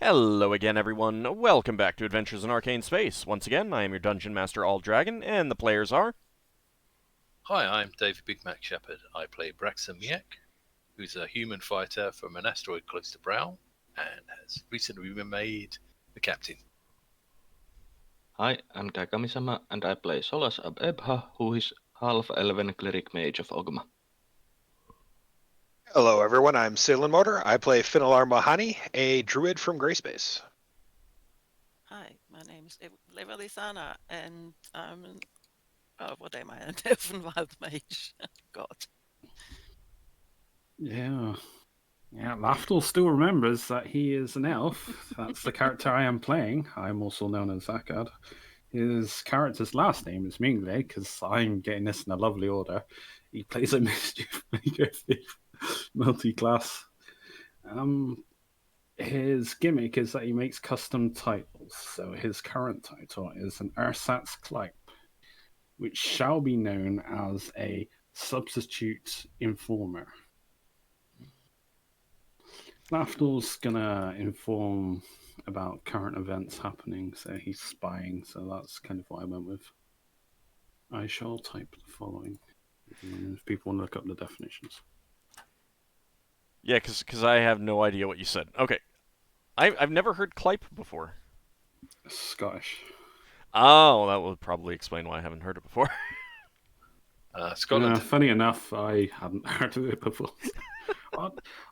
Hello again, everyone. Welcome back to Adventures in Arcane Space. Once again, I am your Dungeon Master, AuldDragon, and the players are... Hi, I'm David Big Mac Shepherd. I play Braxon Miacc, who's a human fighter from an asteroid close to Brow, and has recently been made the captain. Hi, I'm Kakamisama, and I play Solas of Ebha, who is Half-Elven Cleric Mage of Ogma. Hello, everyone. I'm Salen Motor. I play Finnel'ar Mohani, a druid from Grayspace. Hi, my name is Levalithana, and I'm an... Oh, what am I? An elven wild mage. God. Yeah. Lafdul still remembers that he is an elf. That's the character I am playing. I'm also known as Zakad. His character's last name is Moonglade, because I'm getting this in a lovely order. He plays a Mischiefmaker thief, multi-class. His gimmick is that he makes custom titles. So his current title is an Ersatz Clipe, which shall be known as a substitute informer. Lafdul's gonna inform about current events happening, so he's spying, so that's kind of what I went with. I shall type the following, if people want to look up the definitions. Yeah, because I have no idea what you said. Okay. I've never heard Clipe before. Scottish. Oh, that would probably explain why I haven't heard it before. Scotland. Funny enough, I hadn't heard of it before.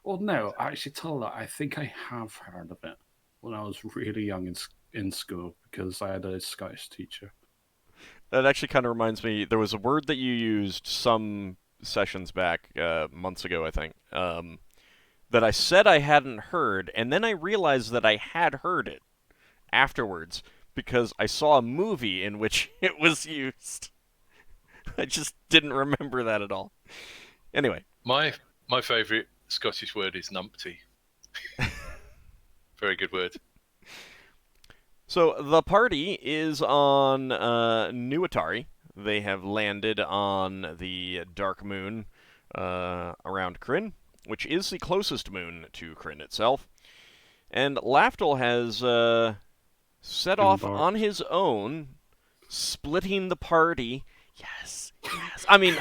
Well, no, actually, tell that. I think I have heard of it when I was really young in school, because I had a Scottish teacher. That actually kind of reminds me, there was a word that you used some sessions back, months ago, I think, that I said I hadn't heard, and then I realized that I had heard it afterwards, because I saw a movie in which it was used. I just didn't remember that at all. Anyway. My favourite Scottish word is numpty. Very good word. So the party is on New Atari. They have landed on the Dark Moon around Kryn, which is the closest moon to Kryn itself. And Lafdul has set off on his own, splitting the party. Yes. I mean,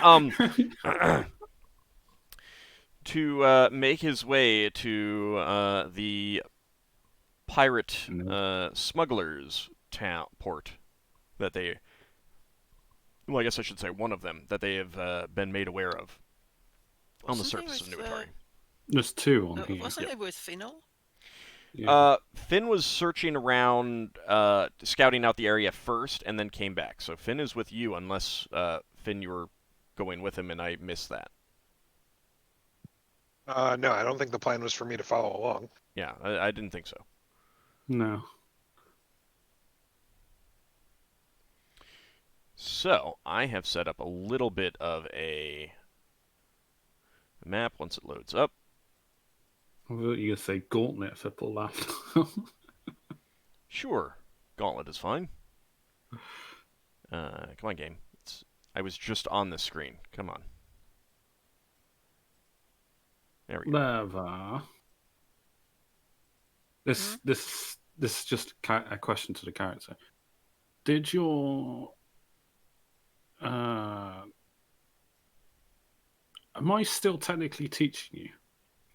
to make his way to the pirate smugglers port that they... Well, I guess I should say one of them that they have been made aware of on the surface of New Atari. There's two on here. Wasn't it with Finnel? Yeah. Finn was searching around, scouting out the area first, and then came back. So Finn is with you, unless, Finn, you were going with him and I missed that. No, I don't think the plan was for me to follow along. Yeah, I didn't think so. No. So, I have set up a little bit of a map once it loads up. I thought you were going to say gauntlet for Paul laughed. Sure. Gauntlet is fine. Come on, game. I was just on the screen. Come on. There we go. Leva. This is just a question to the character. Did your... am I still technically teaching you,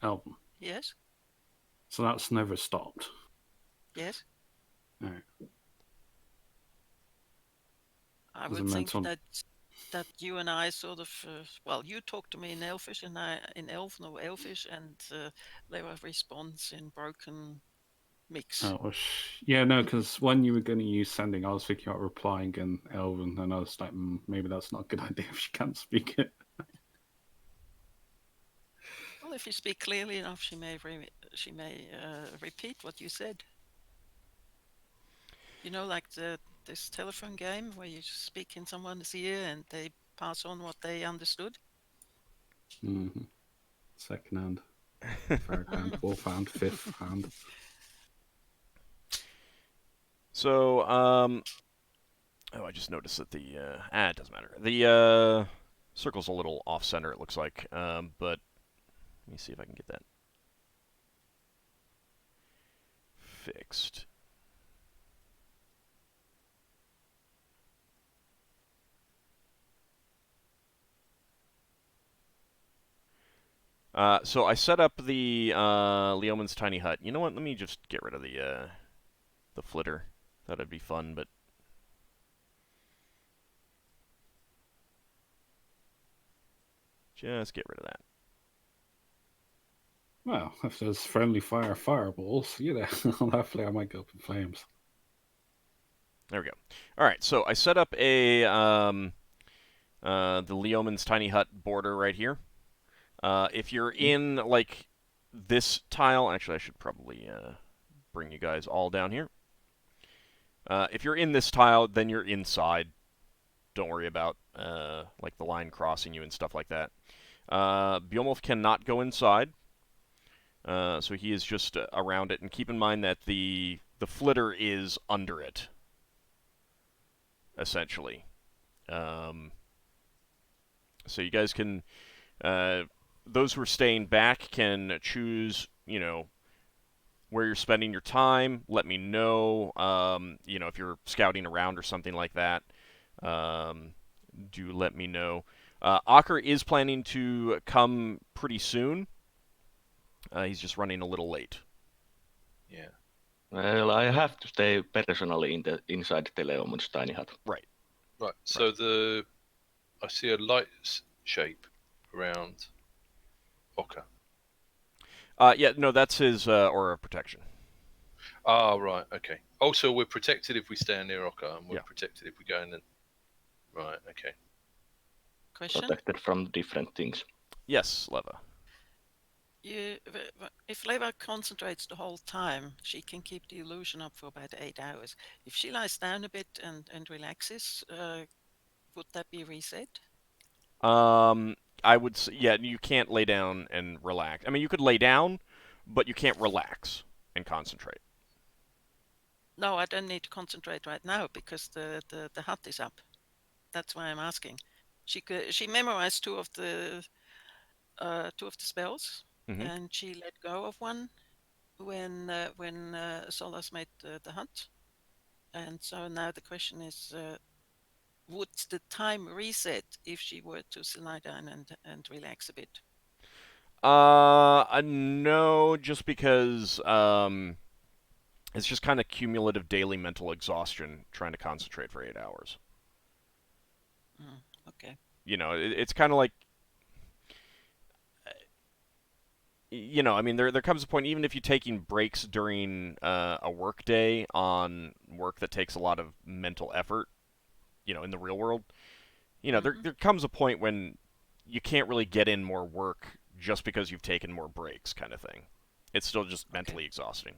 Elven? Yes. So that's never stopped? Yes. All right. I would think that you and I sort of... well, you talk to me in Elfish, and I in Elven or Elfish, and Leva responds in broken mix. Oh, yeah, no, because when you were going to use sending, I was thinking about replying in Elven, and I was like, maybe that's not a good idea if she can't speak it. Well, if you speak clearly enough, she may repeat what you said. You know, like this telephone game where you speak in someone's ear and they pass on what they understood. Mm-hmm. Second hand, third hand, fourth hand, fifth hand. So, oh, I just noticed that the, it doesn't matter. The, circle's a little off-center, it looks like, but let me see if I can get that fixed. So I set up the Leoman's tiny hut. You know what? Let me just get rid of the flitter. That'd be fun, but just get rid of that. Well, if there's friendly fireballs, hopefully I might go up in flames. There we go. All right, so I set up a the Leoman's tiny hut border right here. If you're in like this tile, actually, I should probably bring you guys all down here. If you're in this tile, then you're inside. Don't worry about like the line crossing you and stuff like that. Beowulf cannot go inside, so he is just around it. And keep in mind that the flitter is under it, essentially. So you guys can, those who are staying back can choose, where you're spending your time. Let me know, if you're scouting around or something like that. Do let me know. Ockar is planning to come pretty soon. He's just running a little late. Yeah. Well, I have to stay personally inside the Leoman's tiny hut. Right. Right. So I see a light shape around Ockar. Yeah, no, that's his aura of protection. Ah, right. Okay. Also, we're protected if we stand near Ockar, and we're Yeah. protected if we go in the... Right, okay. Question? Protected from different things. Yes, Leva. If Leva concentrates the whole time, she can keep the illusion up for about 8 hours. If she lies down a bit and relaxes, would that be reset? I would say, yeah, you can't lay down and relax. I mean, you could lay down, but you can't relax and concentrate. No, I don't need to concentrate right now because the hut is up. That's why I'm asking. She memorized two of the spells, and she let go of one when Solas made the hut. And so now the question is, would the time reset if she were to lie down and relax a bit? No, just because it's just kind of cumulative daily mental exhaustion trying to concentrate for 8 hours. Okay. It's kind of like, I mean, there comes a point, even if you're taking breaks during a work day on work that takes a lot of mental effort, in the real world, there comes a point when you can't really get in more work just because you've taken more breaks, kind of thing. It's still just mentally exhausting.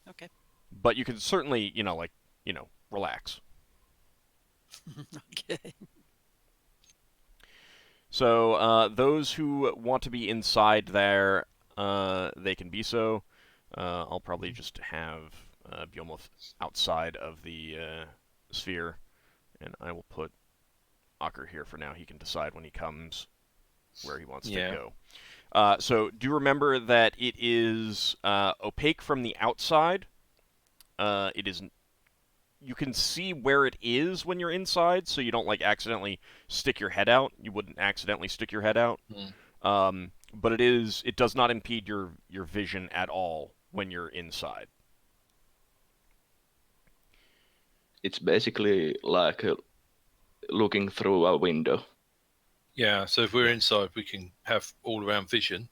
Okay. But you can certainly, relax. Okay. So those who want to be inside there, they can be so. I'll probably just have Beowulf outside of the sphere, and I will put Ockar here for now. He can decide when he comes where he wants to go. So do remember that it is opaque from the outside. It is. You can see where it is when you're inside, so you don't accidentally stick your head out. You wouldn't accidentally stick your head out. But it does not impede your vision at all when you're inside. It's basically like looking through a window. Yeah, so if we're inside, we can have all-around vision.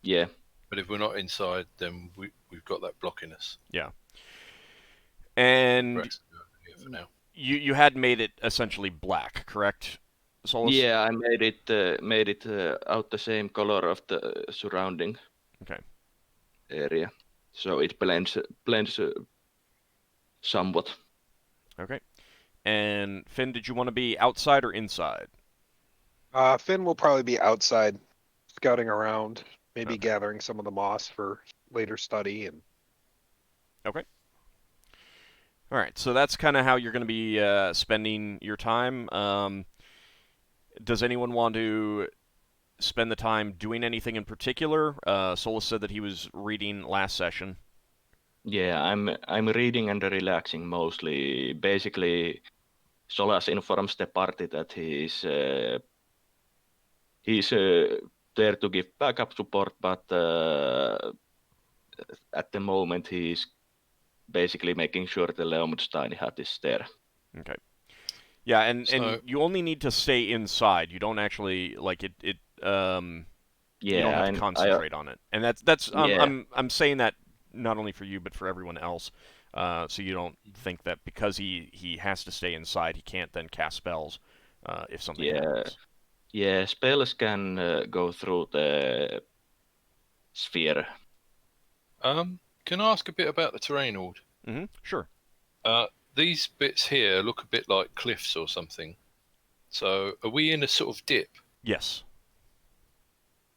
Yeah. But if we're not inside, then we've got that blocking us. Yeah. And for now. You had made it essentially black, correct, Solas? Yeah, I made it out the same color of the surrounding area, so it blends somewhat. Okay. And Finn, did you want to be outside or inside? Finn will probably be outside, scouting around, maybe gathering some of the moss for later study. Okay. All right, so that's kind of how you're going to be spending your time. Does anyone want to spend the time doing anything in particular? Solas said that he was reading last session. Yeah, I'm reading and relaxing mostly. Basically, Solas informs the party that he's there to give backup support, but at the moment he's basically making sure the Leomud's tiny hut is there. Okay. Yeah, and So- you only need to stay inside. You don't actually like it. You don't Yeah, have to concentrate on it, and that's Yeah. I'm saying that not only for you but for everyone else, so you don't think that because he has to stay inside, he can't then cast spells if something happens. Yeah, spells can go through the sphere. Can I ask a bit about the terrain, Ord? Sure. These bits here look a bit like cliffs or something. So are we in a sort of dip? Yes.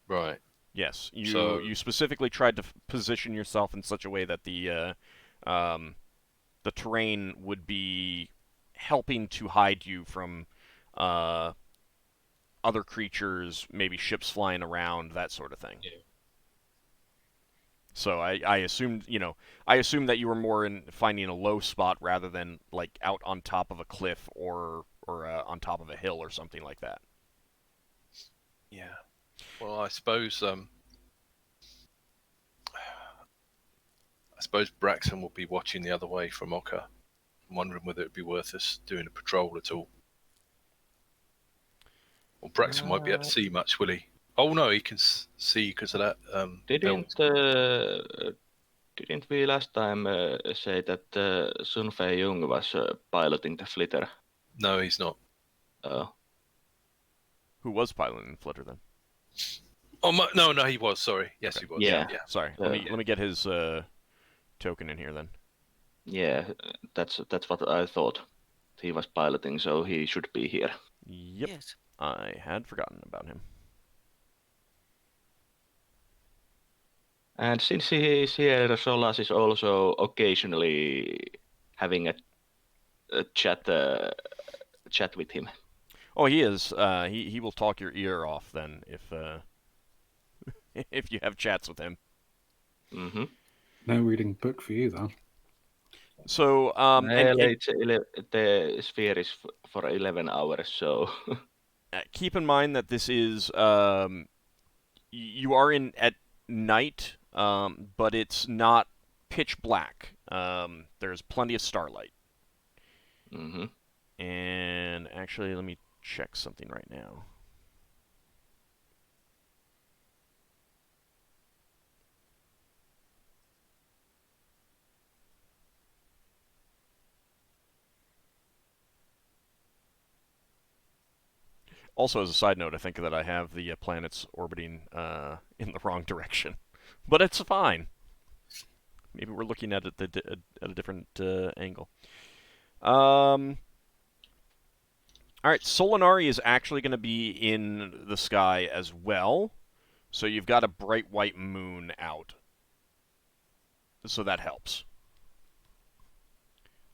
Right. Yes. So- You specifically tried to position yourself in such a way that the terrain would be helping to hide you from other creatures, maybe ships flying around, that sort of thing. Yeah. So I assumed, I assumed that you were more in finding a low spot rather than like out on top of a cliff or on top of a hill or something like that. Yeah. Well, I suppose Braxon will be watching the other way from Ockar. I'm wondering whether it'd be worth us doing a patrol at all. Well, Braxon won't be able to see much, will he? Oh no, he can see because of that. Didn't we last time say that Sun Fei Jung was piloting the flitter? No, he's not. Oh, Who was piloting Flitter then? Oh no, he was. Sorry, yes, he was. Yeah. Sorry. Let me get his token in here then. yeah, that's what I thought. He was piloting, so he should be here. Yep. Yes. I had forgotten about him. And since he is here, Solas is also occasionally having a chat with him. Oh, he is. He will talk your ear off then if if you have chats with him. Mm-hmm. No reading book for you, then. So The sphere is for 11 hours, so keep in mind that this is you are in at night, but it's not pitch black. There's plenty of starlight. mm-hmm. And actually, let me check something right now. Also, as a side note, I think that I have the planets orbiting in the wrong direction, but it's fine. Maybe we're looking at it at a different angle. All right, Solinari is actually going to be in the sky as well, so you've got a bright white moon out, so that helps.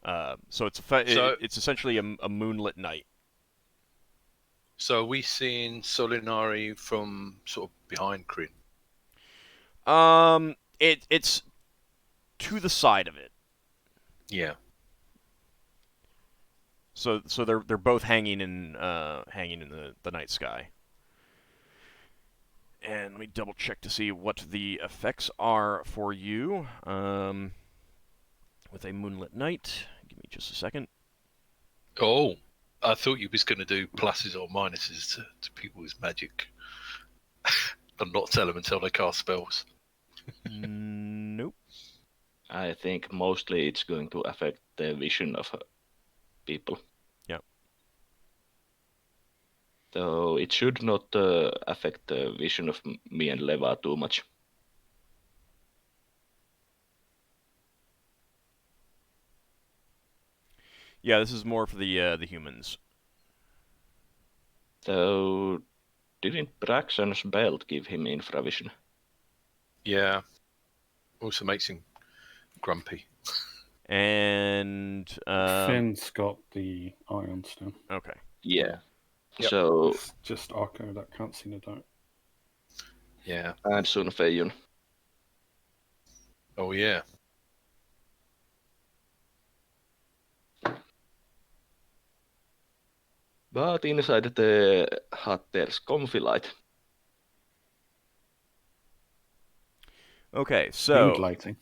So it's essentially a moonlit night. So are we seeing Solinari from sort of behind Kryn? It's to the side of it. Yeah. So they're both hanging in the night sky. And let me double check to see what the effects are for you. With a moonlit night. Give me just a second. Oh, I thought you was going to do pluses or minuses to people's magic, and not tell them until they cast spells. Nope. I think mostly it's going to affect the vision of people. Yeah. So it should not affect the vision of me and Leva too much. Yeah, this is more for the humans. So didn't Braxon's belt give him infravision? Yeah. Also makes him grumpy. And Finn's got the Iron Stone. okay. Yeah. Yep. So It's just Ockar that can't see the dark. Yeah. and Sun Fei Yun. Oh yeah. But inside the hut there's comfy light. Okay, Mood so lighting.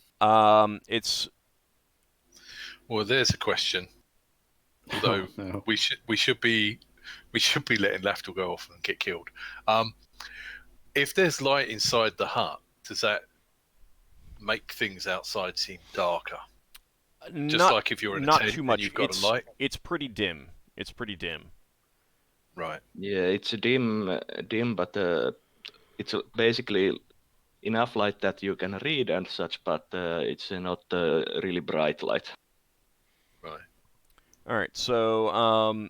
it's Well, there's a question. Although Oh, no. we should be letting Lafdul go off and get killed. If there's light inside the hut, does that make things outside seem darker? Just not like if you're in a not tent too and much. you've got a light, It's pretty dim. It's pretty dim. right? Yeah, it's dim, but it's basically enough light that you can read and such, but it's not really bright light. Right. All right, so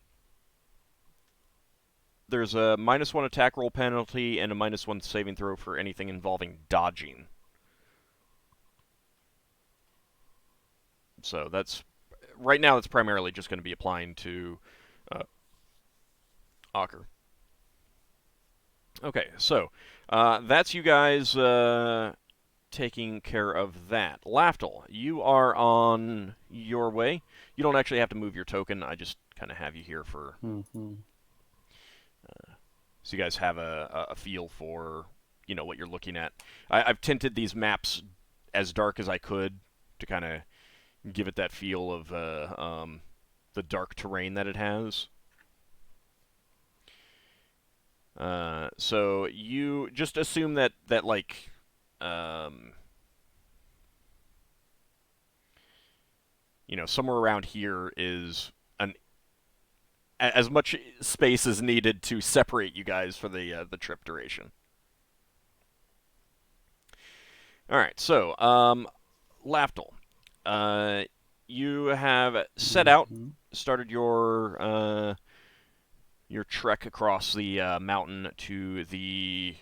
there's a -1 attack roll penalty and a -1 saving throw for anything involving dodging. So that's right now. That's primarily just going to be applying to Ockar. Okay, so that's you guys taking care of that. Lafdul, you are on your way. You don't actually have to move your token. I just kind of have you here for so you guys have a feel for what you're looking at. I've tinted these maps as dark as I could to kind of give it that feel of the dark terrain that it has. So you just assume that like somewhere around here is as much space as needed to separate you guys for the trip duration. All right, so Lafdul, you have set out, started your trek across the mountain to the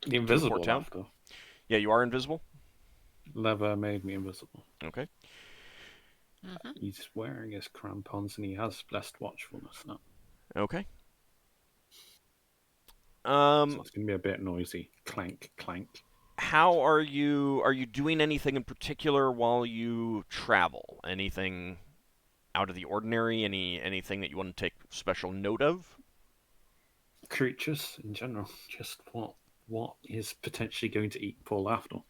invisible town. after. Yeah, you are invisible. Lever made me invisible. Okay. He's wearing his crampons and he has blessed watchfulness now. Okay. So it's going to be a bit noisy. Clank, clank. How are you doing anything in particular while you travel? Anything out of the ordinary? Anything that you want to take special note of? Creatures in general. Just what is potentially going to eat poor Lafdul?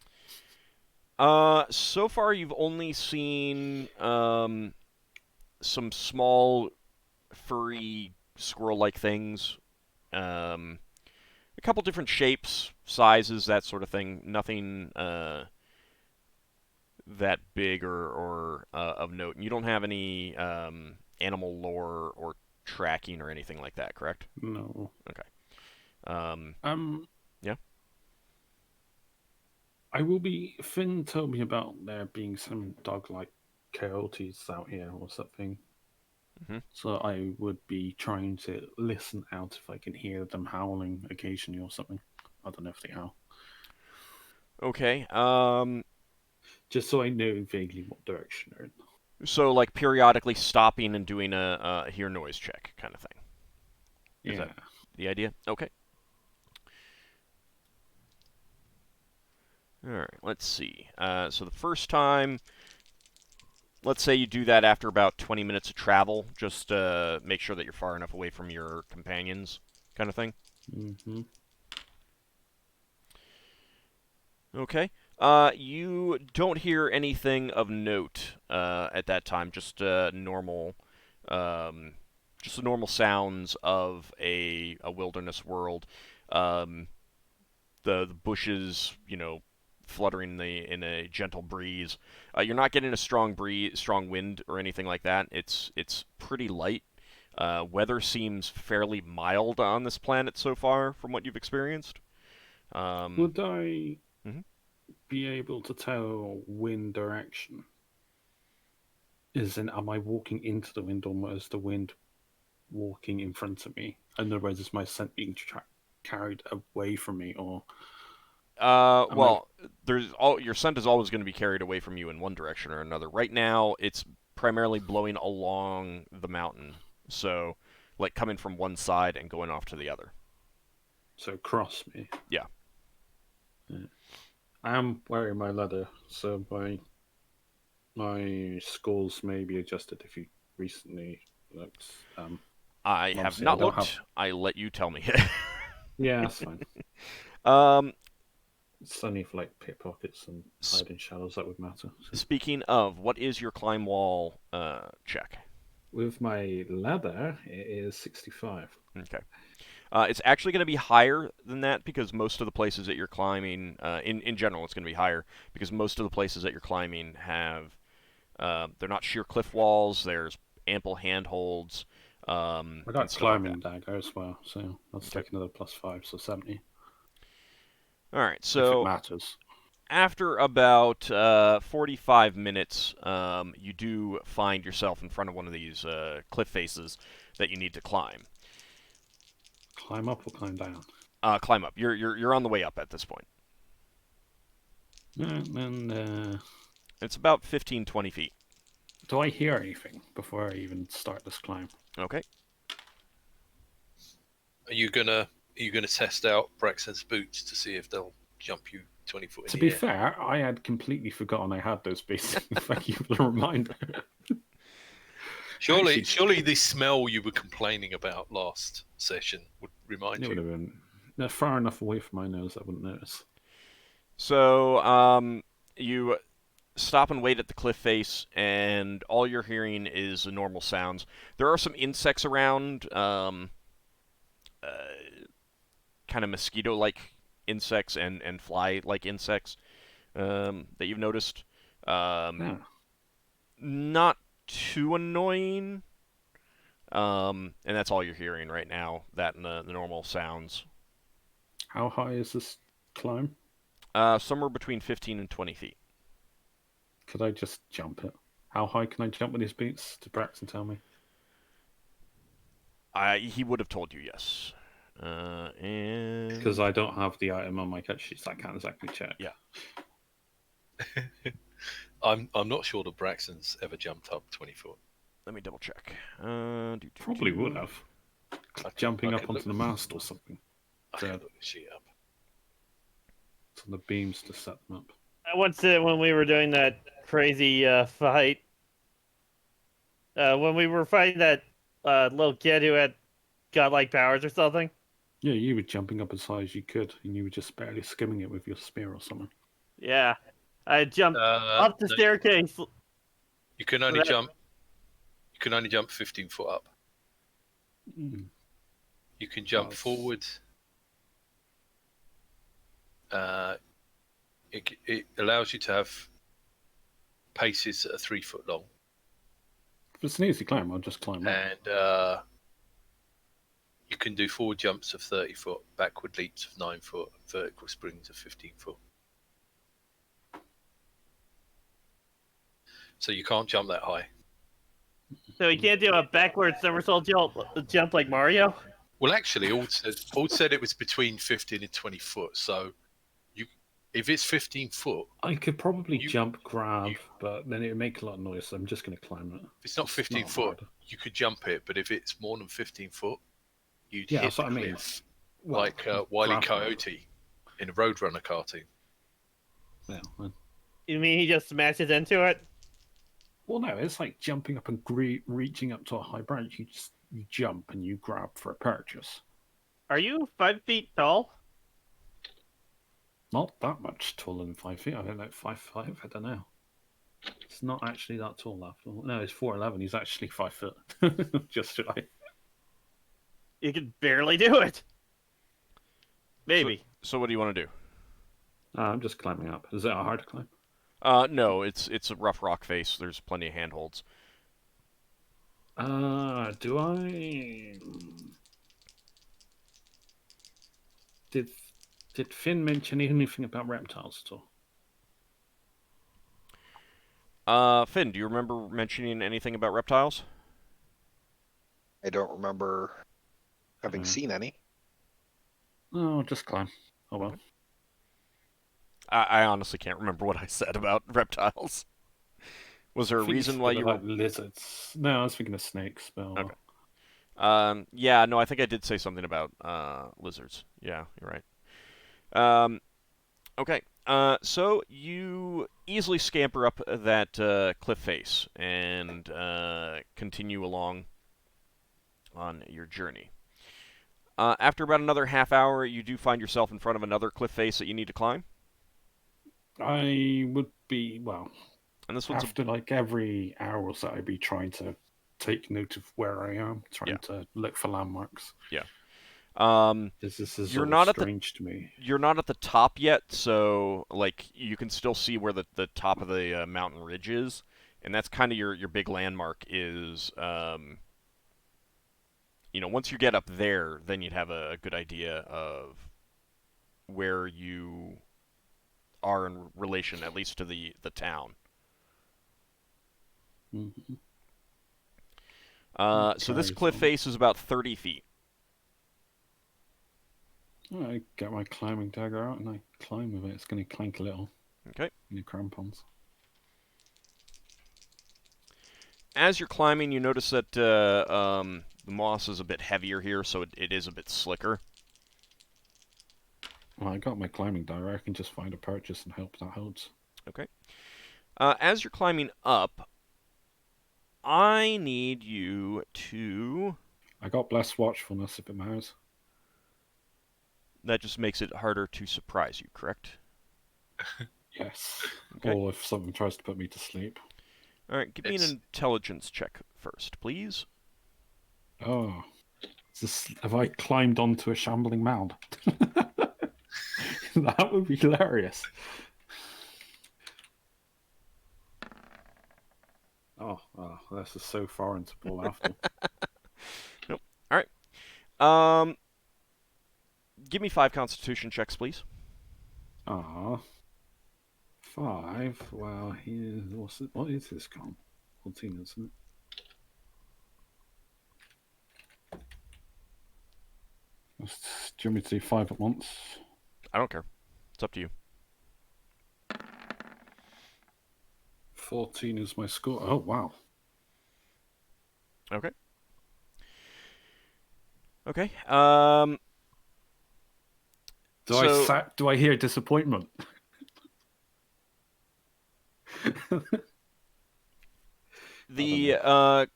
So far you've only seen some small furry squirrel-like things. A couple different shapes, sizes, that sort of thing. Nothing that big or of note. And you don't have any animal lore or tracking or anything like that, correct? No. Okay. Yeah. I will be. Finn told me about there being some dog-like coyotes out here or something. So I would be trying to listen out if I can hear them howling occasionally or something. I don't know if they howl. Okay. Just so I know vaguely what direction they're in. So like periodically stopping and doing a hear noise check kind of thing. Is that the idea? Okay. All right. Let's see. So the first time, let's say you do that after about 20 minutes of travel. Just make sure that you're far enough away from your companions, kind of thing. Okay. You don't hear anything of note at that time. Just normal sounds of a wilderness world. The bushes, fluttering in a gentle breeze. You're not getting a strong wind or anything like that. It's pretty light. Weather seems fairly mild on this planet so far, from what you've experienced. Would I be able to tell wind direction? Am I walking into the wind, or is the wind walking in front of me? In other words, is my scent being carried away from me, or? Your scent is always going to be carried away from you in one direction or another. Right now, it's primarily blowing along the mountain, so like coming from one side and going off to the other. So across me. Yeah. I am wearing my leather, so my skulls may be adjusted if you recently looks. I have Obviously, not I don't looked. have- I let you tell me. Yeah, that's fine. um, It's only for like pickpockets and hiding shadows that would matter. So. Speaking of, what is your climb wall check? With my leather, it is 65. Okay. It's actually going to be higher than that because most of the places that you're climbing, in general, it's going to be higher because most of the places that you're climbing have, they're not sheer cliff walls. There's ample handholds. I And got stuff like climbing dagger as well, so that's Okay. like another +5, so 70. All right, If it so matters. after about 45 minutes, you do find yourself in front of one of these cliff faces that you need to climb. Climb up or climb down? Climb up. You're on the way up at this point. And It's about 15, 20 feet. do I hear anything before I even start this climb? Okay. Are you gonna test out Braxon's boots to see if they'll jump you 20 foot in To the be air? fair, I had completely forgotten I had those boots. Thank you for the reminder. Surely, Actually- surely the smell you were complaining about last session would remind It would you. have been far enough away from my nose I wouldn't notice. So, you stop and wait at the cliff face, and all you're hearing is the normal sounds. There are some insects around, kind of mosquito-like insects and fly-like insects that you've noticed. Yeah. Not too annoying. And that's all you're hearing right now. That and the normal sounds. How high is this climb? Somewhere between 15 and 20 feet. Could I just jump it? How high can I jump with these boots? Did Braxon tell me? He would have told you yes. And Because I don't have the item on my cut sheet, so I can't exactly check. Yeah. I'm not sure that Braxton's ever jumped up 20 foot. let me double check. Probably would have. Jumping I up could onto the look- mast or something. I can look the sheet up. It's on the beams to set them up. What's it when we were doing that crazy fight? When we were fighting that little kid who had godlike powers or something? Yeah, you were jumping up as high as you could, and you were just barely skimming it with your spear or something. Yeah. I jumped up the No, staircase. You can only that- jump. You can only jump 15 foot up. Mm. You can jump That's- forward. It allows you to have paces that are 3 foot long, If it's an easy climb, I'll just climb up. and you can do forward jumps of 30 foot, backward leaps of 9 foot, and vertical springs of 15 foot. So you can't jump that high. So he can't do a backwards somersault jump like Mario? Well, actually, Ald said it was between 15 and 20 foot. So, if it's 15 foot, I could probably you- jump, grab, but then it would make a lot of noise, so I'm just going to climb it. if it's not 15 not foot, hard. you could jump it. But if it's more than 15 foot, you'd Yeah, hit that's the what I mean. cliff, Well, like Wile E. grab it. Coyote in a Roadrunner cartoon. Yeah, You mean he just smashes into it? well, no, it's like jumping up and reaching up to a high branch. You jump and you grab for a purchase. Are you 5 feet tall? Not that much taller than 5 feet. I don't know, 5'5". I don't know. It's not actually that tall, Lafdul. No, he's 4'11". He's actually 5 foot. Just shy. You can barely do it. Maybe. So what do you want to do? I'm just climbing up. Is it a hard climb? No, it's a rough rock face. There's plenty of handholds. Do I? Did Finn mention anything about reptiles at all? Finn, do you remember mentioning anything about reptiles? I don't remember having seen any. No, just climb. Oh well. I honestly can't remember what I said about reptiles. Was there a I think reason it's why the, you were? like, lizards? No, I was thinking of snakes, but Okay. Yeah, no, I think I did say something about lizards. Yeah, you're right. Okay. So you easily scamper up that cliff face and continue along on your journey. After about another half hour, you do find yourself in front of another cliff face that you need to climb. I would be, well, And this one's after like every hour or so, I'd be trying to take note of where I am, trying to look for landmarks. Yeah. This is You're all not strange to me. You're not at the top yet, so like you can still see where the top of the mountain ridge is, and that's kind of your big landmark is. Once you get up there, then you'd have a good idea of where you are in relation, at least to the town. Mm-hmm. So this cliff face is about 30 feet. I get my climbing dagger out and I climb with it. It's going to clank a little. Okay. New crampons. As you're climbing, you notice that the moss is a bit heavier here, so it is a bit slicker. Well, I got my climbing dagger. I can just find a purchase and help. That helps. Okay. As you're climbing up, I need you to... I got Blessed Watchfulness if it matters. That just makes it harder to surprise you, correct? Yes. Okay. Or if something tries to put me to sleep. All right, give me an intelligence check first, please. Oh. Have I climbed onto a shambling mound? That would be hilarious. Oh, this is so foreign to pull after. Nope. All right. Give me 5 Constitution checks, please. 5. Well, what is this con? 14, isn't it? Do you want me to do 5 at once? I don't care. It's up to you. 14 is my score. Oh, wow. Okay. Okay. Do I hear disappointment? You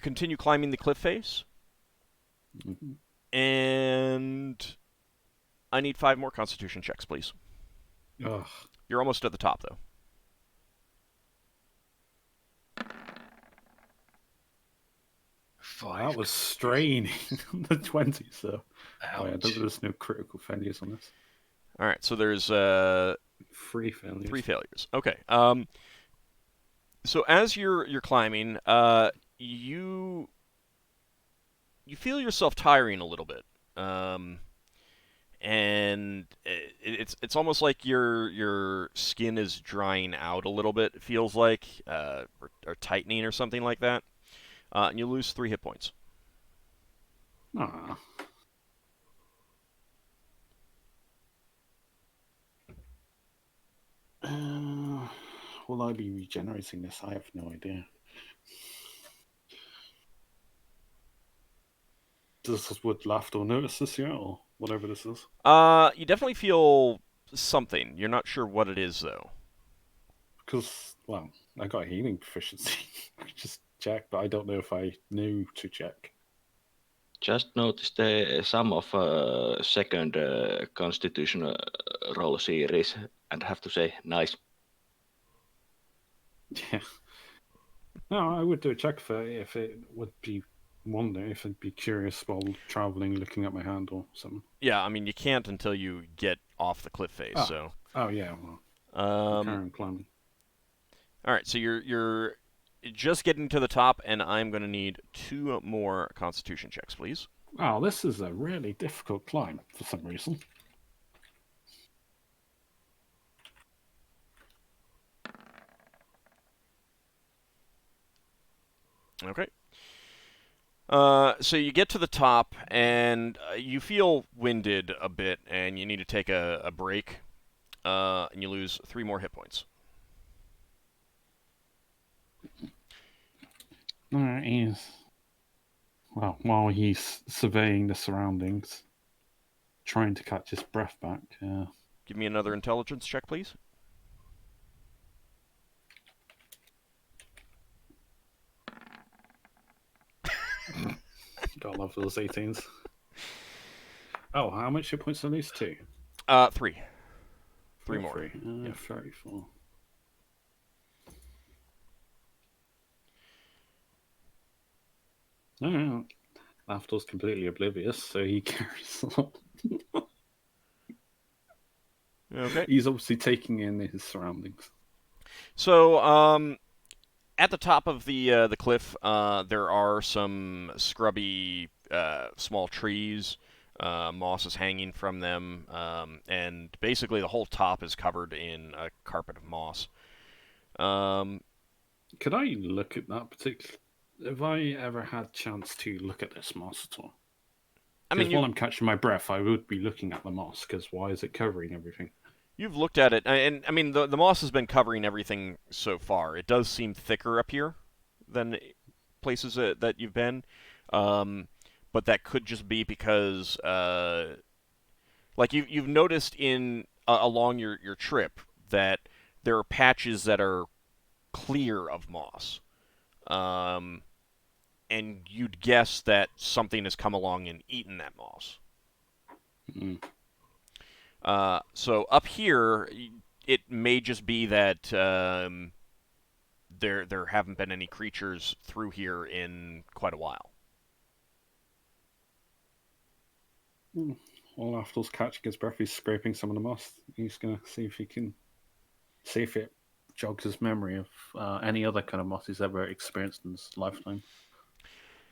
continue climbing the cliff face, and I need 5 more Constitution checks, please. Ugh. You're almost at the top, though. That was straining. The 20, so. Ouch. Oh, yeah, there's no critical failures on this. All right, so there's 3 failures. 3 failures. Okay. So as you're climbing, you feel yourself tiring a little bit, and it's almost like your skin is drying out a little bit. It feels like, or tightening or something like that, and you lose 3 hit points. Ah. Will I be regenerating this? I have no idea. Would Lafdul notice this yet, or whatever this is? You definitely feel something. You're not sure what it is, though. Because, well, I got healing proficiency. I just checked, but I don't know if I knew to check. Just noticed some of second constitution roll series, and have to say, nice. Yeah. No, I would do a check if it would be wondering, if I'd be curious while traveling, looking at my hand or something. Yeah, I mean, you can't until you get off the cliff face, so... Oh, yeah, well, carry climbing. All right, so you're just getting to the top, and I'm going to need 2 more Constitution checks, please. Wow, this is a really difficult climb for some reason. Okay. So you get to the top, and you feel winded a bit, and you need to take a break, and you lose 3 more hit points. Well, while he's surveying the surroundings, trying to catch his breath back. Give me another intelligence check, please. Gotta love those 18s. Oh, how much hit points are these? 2? 3. 3 more. 3. Yeah. 34. No, Lafdul's completely oblivious, so he carries on. Okay. He's obviously taking in his surroundings. So, at the top of the cliff, there are some scrubby small trees. Moss is hanging from them, and basically the whole top is covered in a carpet of moss. Could I look at that particular? Have I ever had chance to look at this moss at all? I mean, while I'm catching my breath, I would be looking at the moss, because why is it covering everything? You've looked at it, and I mean, the moss has been covering everything so far. It does seem thicker up here than places that you've been, but that could just be because, like you've noticed along your trip that there are patches that are clear of moss, and you'd guess that something has come along and eaten that moss. Mm. So up here, it may just be that there haven't been any creatures through here in quite a while. While Lafdul's catching his breath, he's scraping some of the moss. He's going to see if it jogs his memory of any other kind of moss he's ever experienced in his lifetime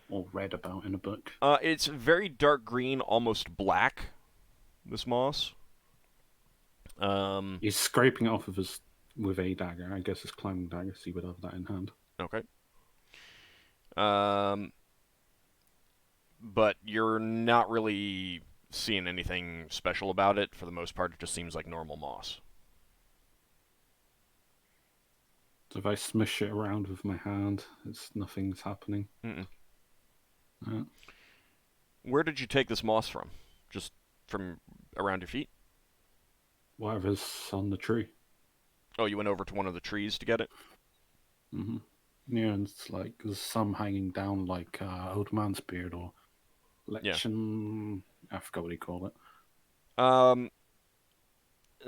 or read about in a book. It's very dark green, almost black, this moss. He's scraping it off of with a dagger. I guess his climbing dagger, so he would have that in hand. Okay. But you're not really seeing anything special about it. For the most part, it just seems like normal moss. So if I smush it around with my hand, nothing's happening. Mm-mm. Where did you take this moss from? Just from around your feet? Whatever's on the tree. Oh, you went over to one of the trees to get it? Mm-hmm. Yeah, and it's like there's some hanging down like old man's beard or lechen. Yeah. I forgot what he called it.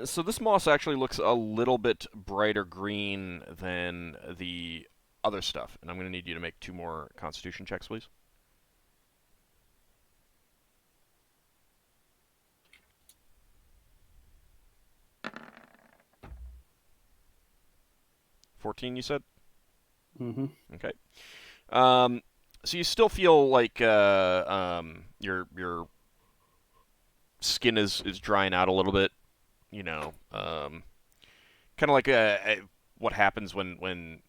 So this moss actually looks a little bit brighter green than the other stuff, and I'm going to need you to make 2 more Constitution checks, please. $14, you said? Mm-hmm. Okay. So you still feel like your skin is drying out a little bit, you know, kind of like what happens when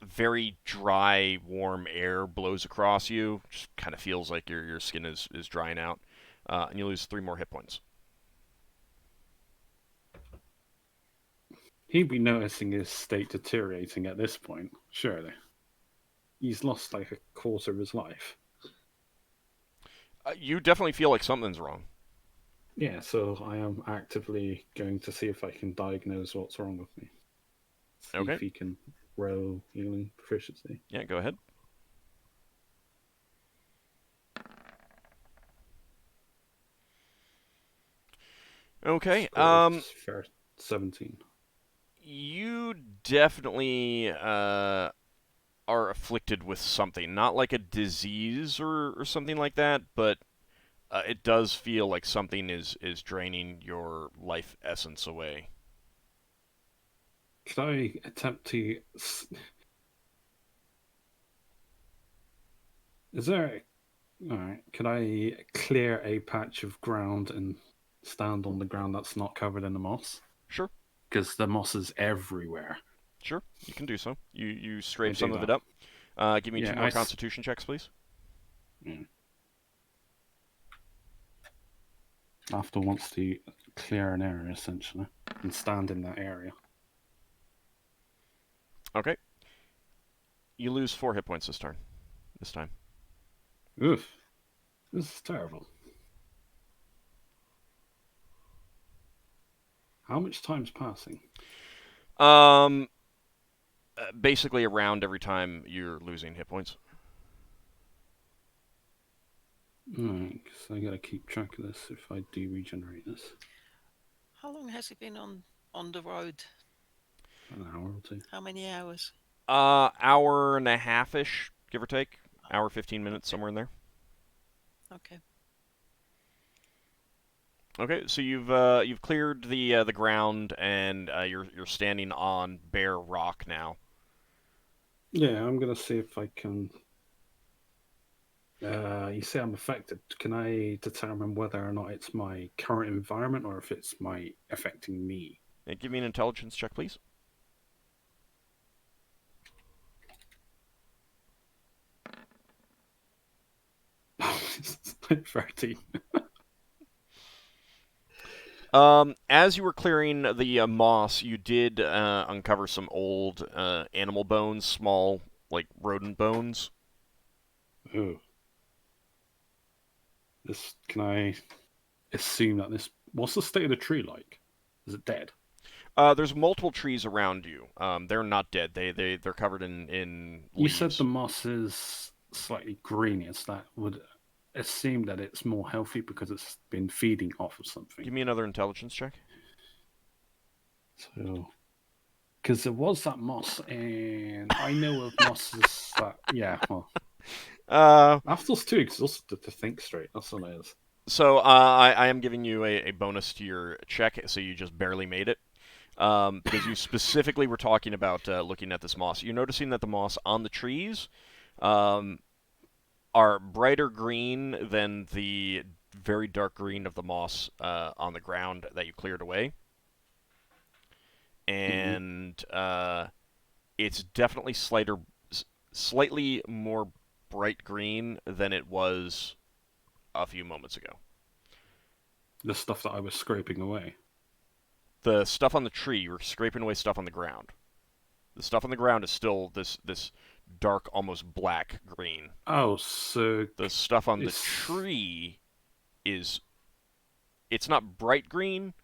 very dry, warm air blows across you. Just kind of feels like your skin is drying out, and you lose 3 more hit points. He'd be noticing his state deteriorating at this point, surely. He's lost like a quarter of his life. You definitely feel like something's wrong. Yeah, so I am actively going to see if I can diagnose what's wrong with me. See Okay. if he can roll healing proficiency. Yeah, go ahead. Okay. Fair 17. You definitely are afflicted with something, not like a disease or something like that, but it does feel like something is draining your life essence away. Could I attempt to... Is there... Alright, could I clear a patch of ground and stand on the ground that's not covered in the moss? Sure. Because the moss is everywhere. Sure, you can do so. You scrape I some do of it that. up. Give me 2 more Constitution checks, please. Lafdul wants to clear an area, essentially, and stand in that area. Okay. You lose 4 hit points this time. Oof. This is terrible. How much time's passing? Basically around every time you're losing hit points. Right, so I gotta keep track of this if I do regenerate this. How long has he been on the road? An hour or two. How many hours? Hour and a half-ish, give or take. Hour, 15 minutes, somewhere in there. Okay. Okay, so you've cleared the ground and you're standing on bare rock now. Yeah, I'm gonna see if I can. You say I'm affected. Can I determine whether or not it's my current environment or if it's affecting me? Give me an intelligence check, please. 13. As you were clearing the moss, you did uncover some old animal bones, small, like rodent bones. Oh. Can I assume that this... What's the state of the tree like? Is it dead? There's multiple trees around you. They're not dead. They're covered in You leaves. said the moss is slightly greenish. That would assume that it's more healthy because it's been feeding off of something. Give me another intelligence check. So, because there was that moss, and I know of mosses that, yeah, well, Lafdul's too exhausted to think straight. That's what it is. So I am giving you a bonus to your check, so you just barely made it. Because you specifically were talking about looking at this moss. You're noticing that the moss on the trees are brighter green than the very dark green of the moss on the ground that you cleared away. And it's definitely slightly more bright green than it was a few moments ago. The stuff that I was scraping away. The stuff on the tree, you were scraping away stuff on the ground. The stuff on the ground is still this dark, almost black green. Oh, so the stuff on the tree it's not bright green,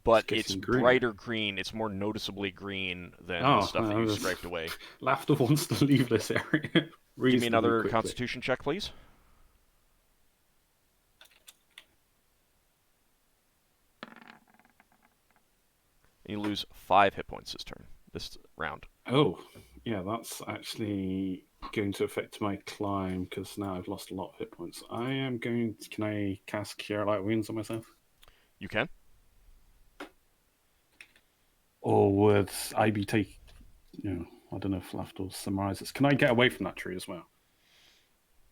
but it's brighter green. It's more noticeably green than the stuff that you scraped away. Lafdul wants to leave this area. Give me another Constitution check, please. And you lose 5 hit points this round. Oh, yeah, that's actually going to affect my climb because now I've lost a lot of hit points. Can I cast Cure Light Wounds on myself? You can. Or would I be taking... I don't know if Lafdul summarizes. Can I get away from that tree as well?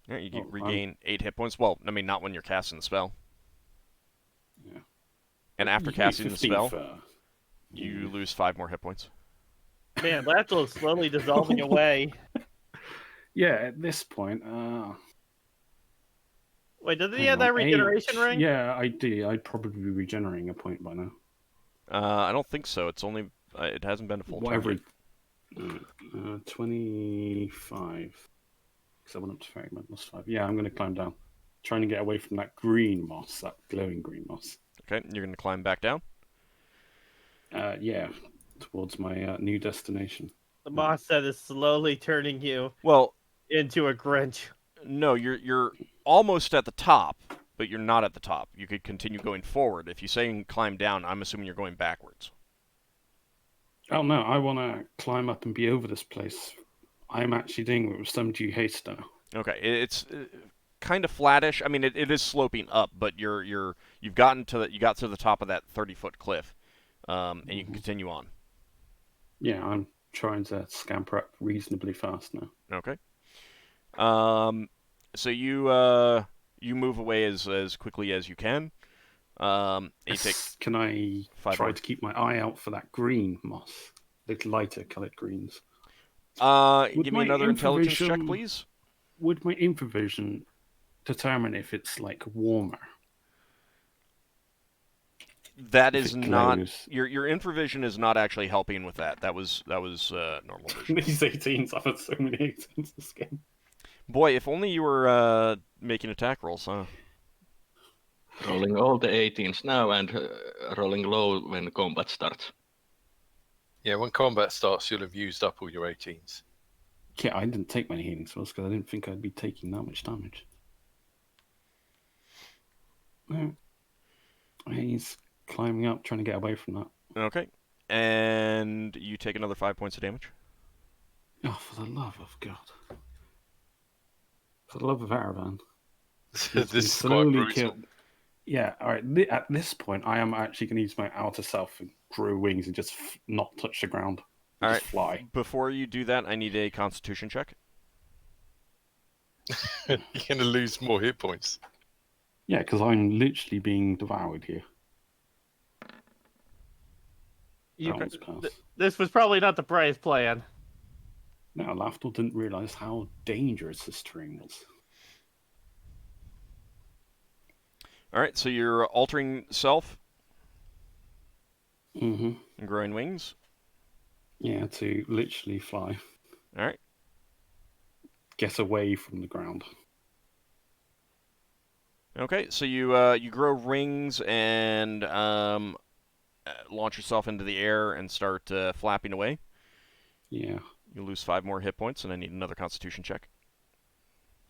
Yeah, you regain 8 hit points. Well, I mean, not when you're casting the spell. Yeah. And after casting the spell, you lose 5 more hit points. Man, Lafdul is slowly dissolving away. Yeah, at this point... Wait, doesn't he have that regeneration ring? Yeah, I do. I'd probably be regenerating a point by now. I don't think so. It's only... it hasn't been a full turn. 25. Because I went up to 30, plus 5. Yeah, I'm going to climb down. Trying to get away from that green moss, that glowing green moss. Okay, you're going to climb back down? Yeah, towards my new destination. The moss that is slowly turning you into a Grinch. No, you're almost at the top, but you're not at the top. You could continue going forward. If you say climb down, I'm assuming you're going backwards. Oh no, I want to climb up and be over this place. I'm actually doing it with some due haste now. Okay, it's kind of flattish. I mean, it is sloping up, but you got to the top of that 30-foot cliff, and you can continue on. Yeah, I'm trying to scamper up reasonably fast now. Okay. So you move away as quickly as you can. Can I try to keep my eye out for that green moss? The lighter coloured greens. Give me another intelligence check, please. Would my infravision determine if it's like warmer? That is not your infravision is not actually helping with that. That was normal vision. These 18s, I've had so many 18s this game. Boy, if only you were making attack rolls, huh? Rolling all the 18s now and rolling low when combat starts. Yeah, when combat starts, you'll have used up all your 18s. Yeah, I didn't take many healing spells because I didn't think I'd be taking that much damage. No. He's climbing up, trying to get away from that. Okay. And you take another 5 points of damage. Oh, for the love of God. For the love of Aravan. This is quite brutal. Killed. Yeah, alright. At this point, I am actually going to use my outer self and grow wings and just not touch the ground. All Just right. fly. Before you do that, I need a Constitution check. You're going to lose more hit points. Yeah, because I'm literally being devoured here. This was probably not the brightest plan. No, Lafdul didn't realize how dangerous this terrain was. All right, so you're altering self Mm-hmm. and growing wings. Yeah, to literally fly. All right. Get away from the ground. Okay, so you grow rings and launch yourself into the air and start flapping away. Yeah. You lose 5 more hit points, and I need another Constitution check.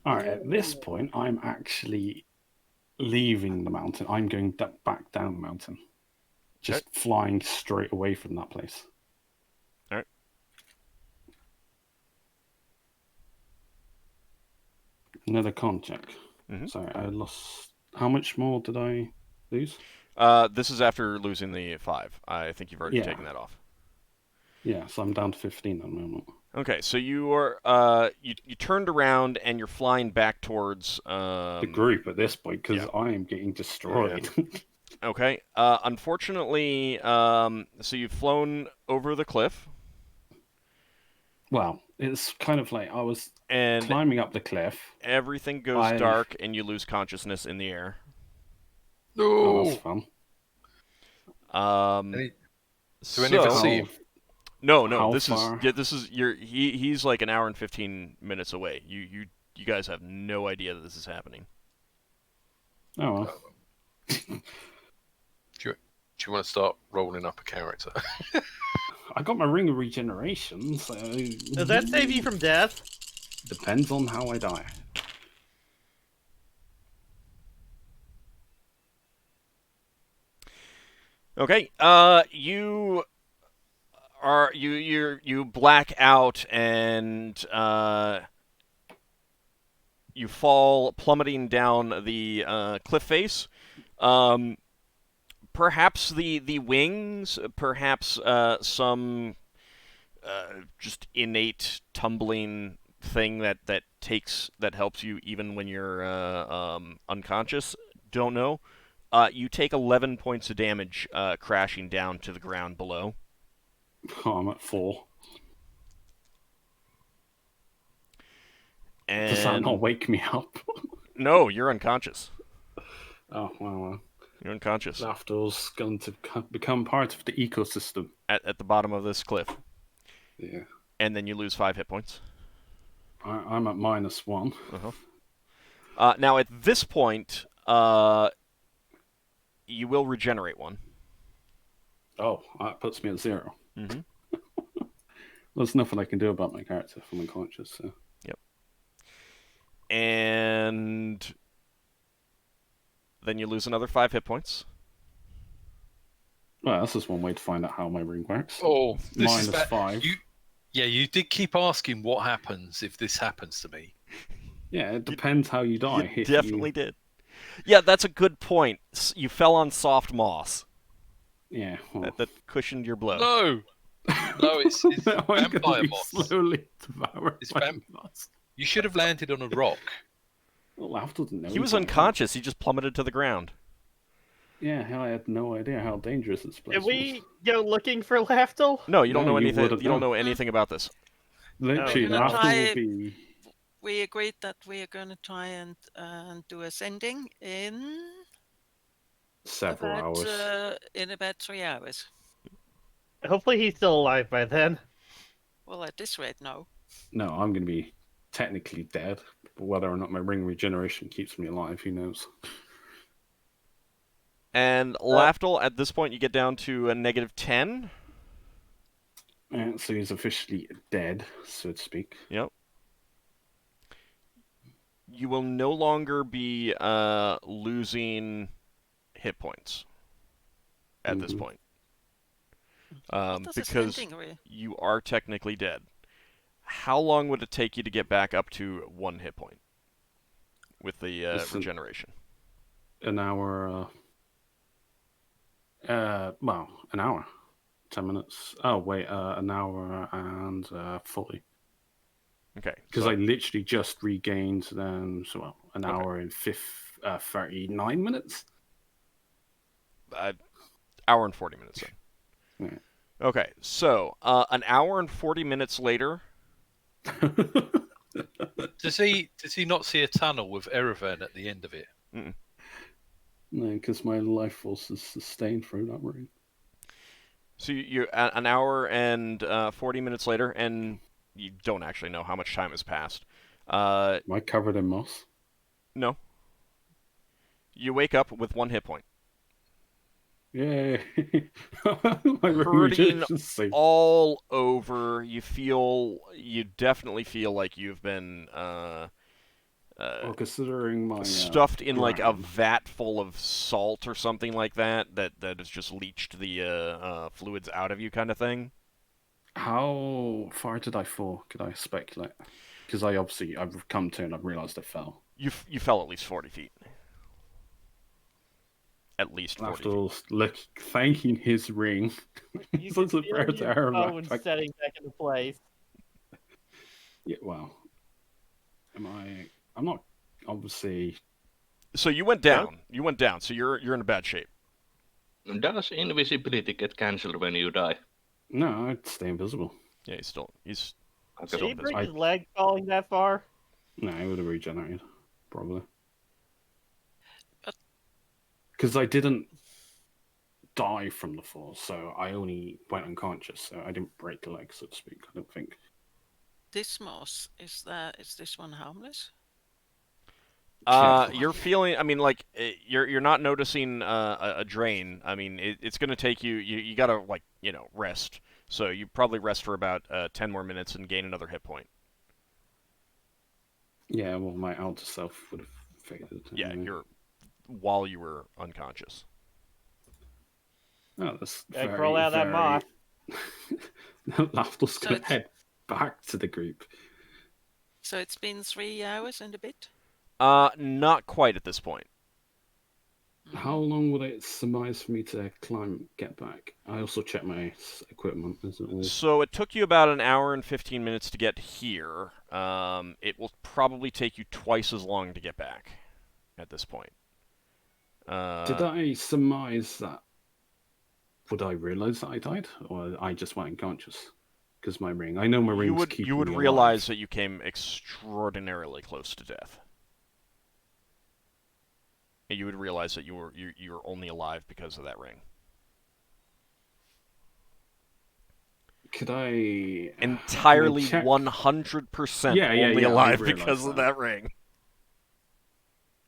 Alright, at this point, I'm actually leaving the mountain. I'm going back down the mountain. Just flying straight away from that place. All right. Another con check. Mm-hmm. Sorry, I lost... How much more did I lose? This is after losing the 5. I think you've already taken that off. Yeah, so I'm down to 15 at the moment. Okay, so you are you turned around and you're flying back towards the group at this point because I am getting destroyed. Yeah. Okay. Unfortunately, so you've flown over the cliff. Well, it's kind of like I was climbing up the cliff. Everything goes dark and you lose consciousness in the air. No, oh, that's fun. Do any of us see him? No. This is he's like an hour and 15 minutes away. You guys have no idea that this is happening. Oh well. Do you want to start rolling up a character? I got my ring of regeneration, so... Does that save you from death? Depends on how I die. Okay, you black out and you fall plummeting down the cliff face. Perhaps the wings, perhaps some just innate tumbling thing that helps you even when you're unconscious. Don't know. You take 11 points of damage crashing down to the ground below. Oh, I'm at 4. And does that not wake me up? No, you're unconscious. Oh, well. You're unconscious. Lafdul's going to become part of the ecosystem. At the bottom of this cliff. Yeah. And then you lose 5 hit points. I'm at -1. Uh-huh. Now, at this point, you will regenerate 1. Oh, that puts me at 0. Mm-hmm. There's nothing I can do about my character if I'm unconscious. So. Yep. And then you lose another 5 hit points. Well, that's just one way to find out how my ring works. Oh, -5. You did keep asking what happens if this happens to me. Yeah, it depends how you die. You definitely did. Yeah, that's a good point. You fell on soft moss. Yeah. Well... That cushioned your blow. No, it's vampire moss. Slowly devoured moss. You should have landed on a rock. Well, Lafdul didn't know. He was unconscious. He just plummeted to the ground. Yeah, I had no idea how dangerous this place was. Did we go looking for Lafdul? No, you don't know anything. You don't know anything about this. Literally, Lafdul will be... We agreed that we are going to try and do ascending in... Several hours. In about 3 hours. Hopefully he's still alive by then. Well, at this rate, no. No, I'm going to be technically dead. But whether or not my ring regeneration keeps me alive, who knows? And Lafdul, at this point, you get down to a -10. So he's officially dead, so to speak. Yep. You will no longer be losing hit points at this point. What does this Because ending re- you are technically dead. How long would it take you to get back up to 1 hit point with the regeneration? An hour. Well, an hour. 10 minutes. Oh, wait, an hour and 40. Okay. Because so, I literally just regained an hour and 39 minutes. Hour and 40 minutes then. Yeah. Okay, so an hour and 40 minutes later. Does he not see a tunnel with Erevan at the end of it? Mm-mm. No, because my life force is sustained through that ring. So you're an hour and 40 minutes later, and you don't actually know how much time has passed. Am I covered in moss? No. You wake up with 1 hit point. Yay! My Hurting efficiency. all over. You definitely feel like you've been Well, considering my stuffed in like a brown. vat full of salt or something like that has just leached the fluids out of you, kind of thing. How far did I fall? Could I speculate? Because I've come to and I've realised I fell. You fell at least 40 feet. At least 40 feet. Thanking his ring. You Such can a feel prayer your to her. bones setting back into place. Yeah, well, I'm not obviously. So you went down. You went down. So you're in a bad shape. Does invisibility get cancelled when you die? No, I'd stay invisible. Yeah, he's still Did he break invisible. his leg falling that far? No, I would have regenerated, probably. But- Because I didn't die from the fall, so I only went unconscious, so I didn't break a leg, so to speak, I don't think. This moss, is this one harmless? You're feeling. I mean, like you're not noticing a drain. I mean, it's going to take you. You got to rest. So you probably rest for about 10 more minutes and gain another hit point. Yeah, well, my outer self would have faded. Yeah, anyway. while you were unconscious. Oh, that's Gotta very, crawl out of that moss. Lafdul's So going to it's- head back to the group. So it's been 3 hours and a bit? Not quite at this point. How long would it surmise for me to get back? I also check my equipment. So it took you about an hour and 15 minutes to get here. It will probably take you twice as long to get back at this point. Did I surmise that? Would I realize that I died, or I just went unconscious? Because my ring, I know my ring's keeping you would me realize alive. that you came extraordinarily close to death. You would realize that you were only alive because of that ring. Could I entirely check? 100% Yeah, only I alive realize because of that ring?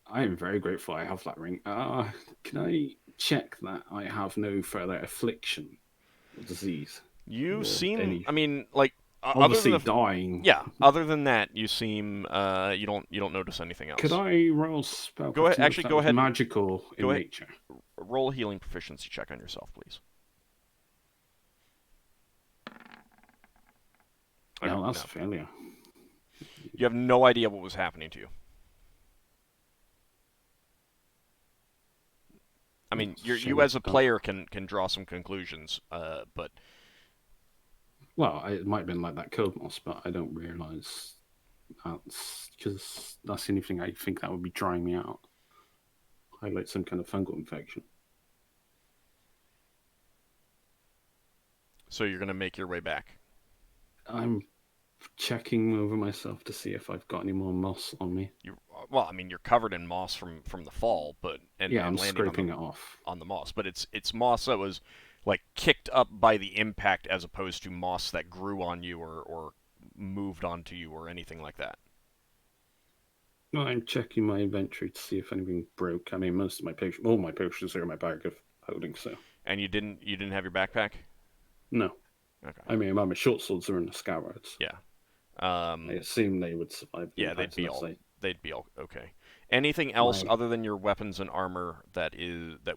I am very grateful I have that ring. Can I check that I have no further affliction or disease? You Or seem. any- I mean, like Obviously other than dying. yeah. Other than that, you seem. You don't notice anything else. Could I roll spell? Go ahead- to know if actually, that go was ahead and- Magical in go ahead. nature. Roll a healing proficiency check on yourself, please. No, that's No. a failure. You have no idea what was happening to you. I mean, you as a player can draw some conclusions, but Well, it might have been like that code moss, but I don't realise that's because that's the only thing I think that would be drying me out. Highlight some kind of fungal infection. so you're gonna make your way back. I'm checking over myself to see if I've got any more moss on me. Well, I mean, you're covered in moss from the fall, but I'm landing scraping it off. on the moss, but it's moss that was like kicked up by the impact as opposed to moss that grew on you or moved onto you or anything like that. No, I'm checking my inventory to see if anything broke. I mean, most of my potions, all my potions are in my bag of holding. So And you didn't have your backpack? no. Okay. I mean, my short swords are in the scabbards. Yeah. I assume they would survive. The Yeah, impact they'd be unless all okay. Anything else My- other than your weapons and armor that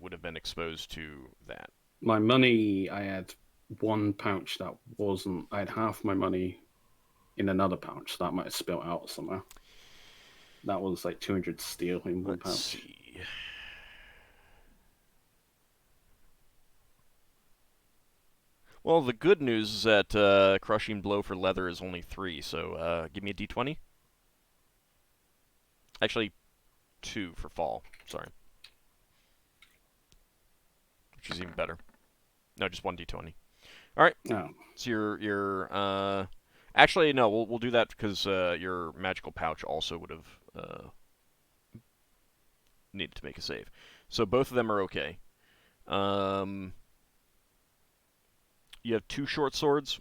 would have been exposed to that? My money, I had one pouch that wasn't. I had half my money in another pouch. That might have spilt out somewhere. That was like 200 steel in one Let's pouch. see. Well, the good news is that crushing blow for leather is only 3, so give me a d20. Actually, 2 for fall. Sorry. Which is even better. No, just 1 d20. All right. Oh. So your actually no, we'll do that because your magical pouch also would have needed to make a save. So both of them are okay. You have 2 short swords.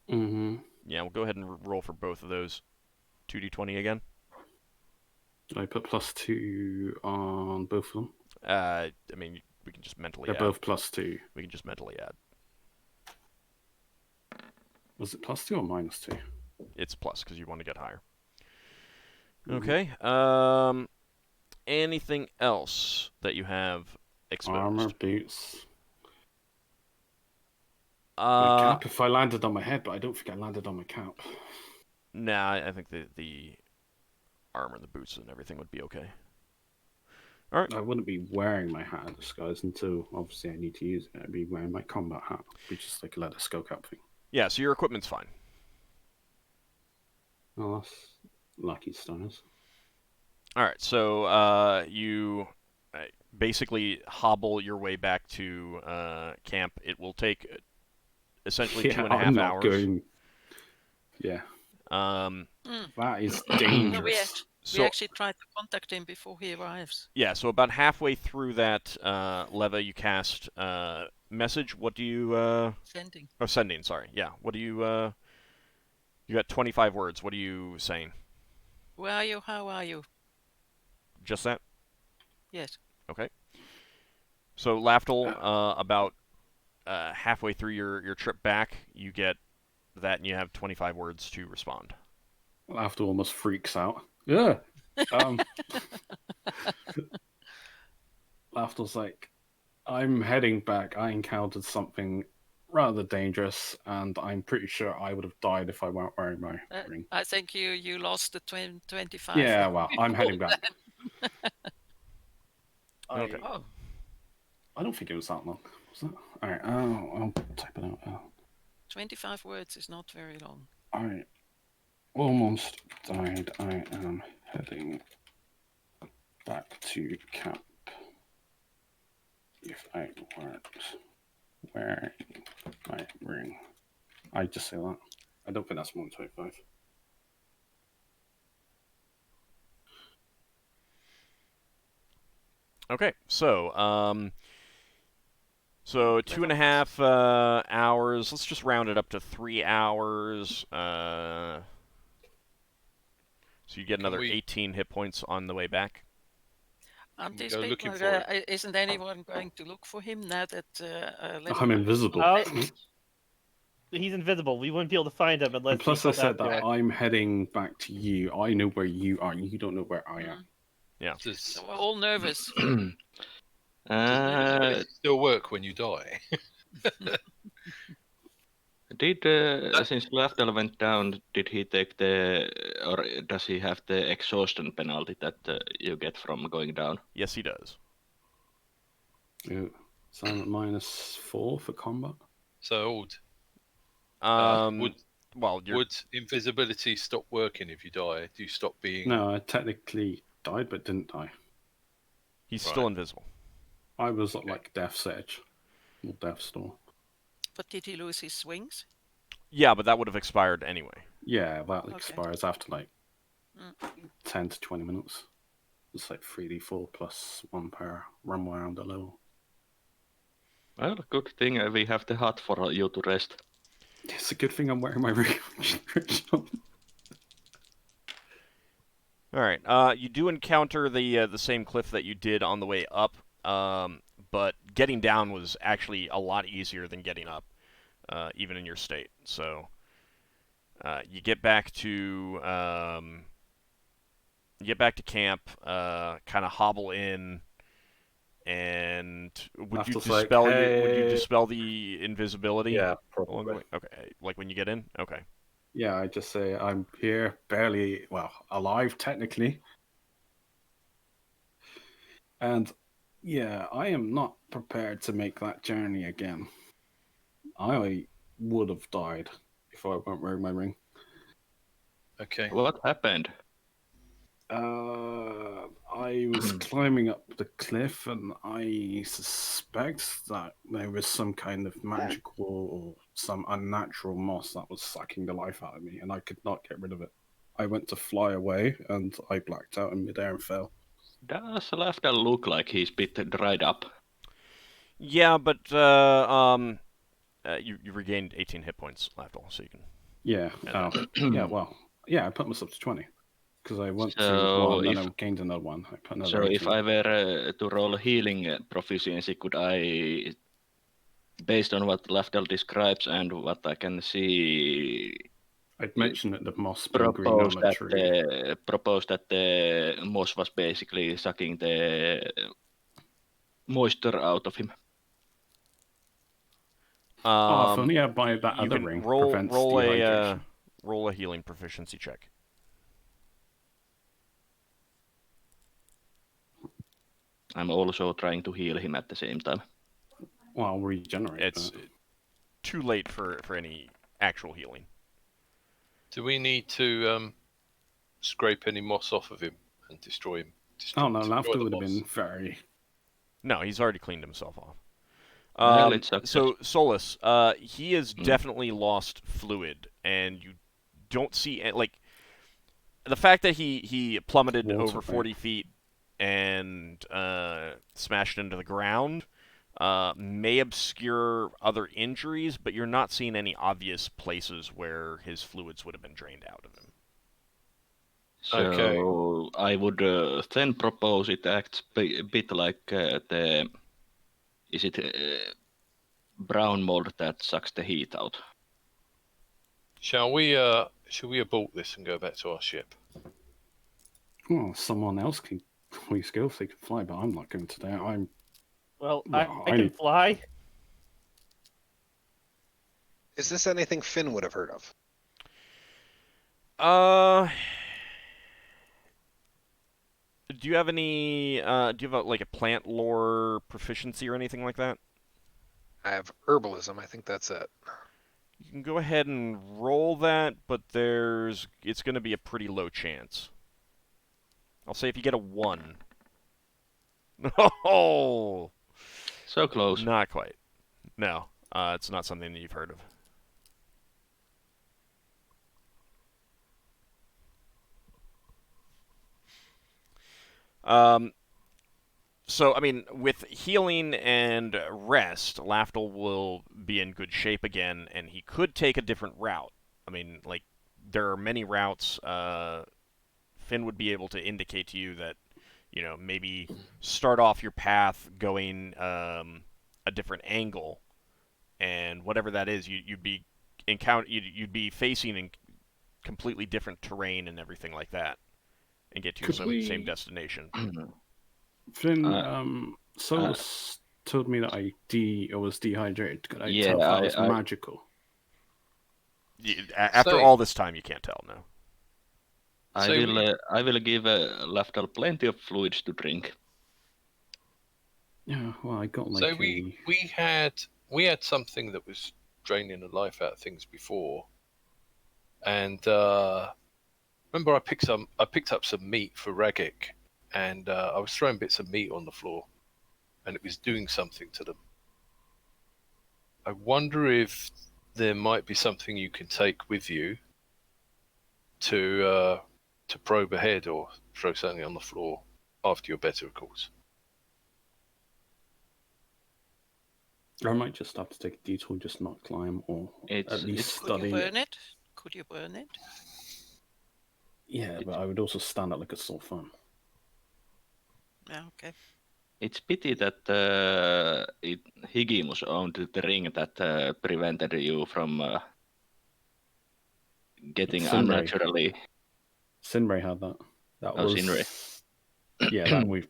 Mm-hmm. Yeah, we'll go ahead and roll for both of those. 2d20 again. I put +2 on both of them. I mean, we can just mentally They're add. both +2. We can just mentally add. Was it +2 or -2? It's plus because you want to get higher. Mhm. Okay. Anything else that you have exposed? Armor, boots. My Uh, cap, if I landed on my head, but I don't think I landed on my cap. nah, I think the armor and the boots and everything would be okay. All right. I wouldn't be wearing my hat of disguise until, obviously, I need to use it. I'd be wearing my combat hat, which is like a leather skull cap thing. Yeah, so your equipment's fine. Oh, that's lucky stunners. All right, so you basically hobble your way back to camp. It will take essentially Yeah, 2.5 I'm not hours. going. Yeah, that is dangerous. No, we So actually tried to contact him before he arrives. yeah, so about halfway through that leva, you cast message. What do you? Sending. Oh, sending. Sorry. Yeah. What do you? You got 25 words. What are you saying? Where are you? How are you? Just that. Yes. Okay. So Lafdul, about halfway through your trip back, you get that, and you have 25 words to respond. After almost freaks out. Yeah. Lafdul's like, I'm heading back. I encountered something rather dangerous, and I'm pretty sure I would have died if I weren't wearing my ring. I think you lost the 25. Yeah, well, I'm heading back. Okay. I don't think it was that long. Was that? All right, I'll type it out. 25 words is not very long. I almost died. I am heading back to camp. If I weren't wearing my ring. I just say that. I don't think that's more than 25. Okay, so 2.5 hours. Let's just round it up to 3 hours. So you get another 18 hit points on the way back. These Go people, looking for him. isn't anyone going to look for him now that I'm invisible. He's invisible. We wouldn't be able to find him unless. And plus, I said that there. I'm heading back to you. I know where you are. You don't know where I am. Yeah. So we're all nervous. Does it still work when you die? Since Lafdul went down, did he take or does he have the exhaustion penalty that you get from going down? Yes, he does. Ooh. So I'm at -4 for combat. So would invisibility stop working if you die? Do you stop being? No, I technically died, but didn't die. He's still invisible. I was at like death's edge, or death's door. But did he lose his swings? Yeah, but that would have expired anyway. Yeah, that expires after like 10 to 20 minutes. It's like 3d4 plus 1 per run around the level. Well, good thing we have the hut for you to rest. It's a good thing I'm wearing my ring. All right. You do encounter the same cliff that you did on the way up, but getting down was actually a lot easier than getting up, even in your state. So you get back to you get back to camp, kind of hobble in, and would you Lafdul's like, dispel Would you "Hey." dispel the invisibility? Yeah, Along the probably. way? Okay, like when you get in. Okay. Yeah, I just say I'm here, barely, well, alive technically. And yeah, I am not prepared to make that journey again. I would have died if I weren't wearing my ring. Okay. What happened? I was climbing up the cliff, and I suspect that there was some kind of magical or some unnatural moss that was sucking the life out of me, and I could not get rid of it. I went to fly away, and I blacked out in midair and fell. Does Lafdul look like he's a bit dried up? Yeah, but you regained 18 hit points, Lafdul, so you can. Yeah. Yeah. Well. Yeah. I put myself to 20 because I went to one, and I gained another one. I put another. So 18. if I were to roll healing proficiency, could I, based on what Lafdul describes and what I can see, I'd mentioned that the moss being green on a tree. propose that the moss was basically sucking the moisture out of him. If only I buy that you other can ring. roll Prevents roll dehydration. roll a healing proficiency check. I'm also trying to heal him at the same time. Well, I'll regenerate. It's too late for any actual healing. Do we need to scrape any moss off of him and destroy him? Oh no, Lafdul would have been very. No, he's already cleaned himself off. Well, it's success. So Solas, he has definitely lost fluid, and you don't see like the fact that he plummeted over 40 feet and smashed into the ground may obscure other injuries, but you're not seeing any obvious places where his fluids would have been drained out of him. So Okay. I would then propose it acts a bit like is it brown mold that sucks the heat out? Shall we abort this and go back to our ship? Well, someone else can. We skillfully can fly, but I'm not going to do. Well, I can fly. Is this anything Finn would have heard of? Do you have any? Do you have like a plant lore proficiency or anything like that? I have herbalism. I think that's it. You can go ahead and roll that, but it's going to be a pretty low chance. I'll say if you get a 1. Oh! So close. Not quite. No, it's not something that you've heard of. So, I mean, with healing and rest, Lafdul will be in good shape again, and he could take a different route. I mean, like, there are many routes. Finn would be able to indicate to you that, you know, maybe start off your path going a different angle, and whatever that is, you'd be facing in completely different terrain and everything like that, and get to your same destination. Finn, Solas told me that I was dehydrated. Could I tell if that was magical? After all this time, you can't tell, no. I will give Lafdul plenty of fluids to drink. Yeah, well, I got like. So we had something that was draining the life out of things before, and remember I picked up some meat for Ragic, and I was throwing bits of meat on the floor, and it was doing something to them. I wonder if there might be something you can take with you to probe ahead, or throw something on the floor after you're better, of course. I might just have to take a detour, just not climb, or at least study. Could you burn it? Could you burn it? Yeah, but I would also stand up like a sore thumb. Yeah, okay. It's pity that Higimus owned the ring that prevented you from getting unnaturally. Sinray had that. That Oh, was Scenery. Yeah, that we.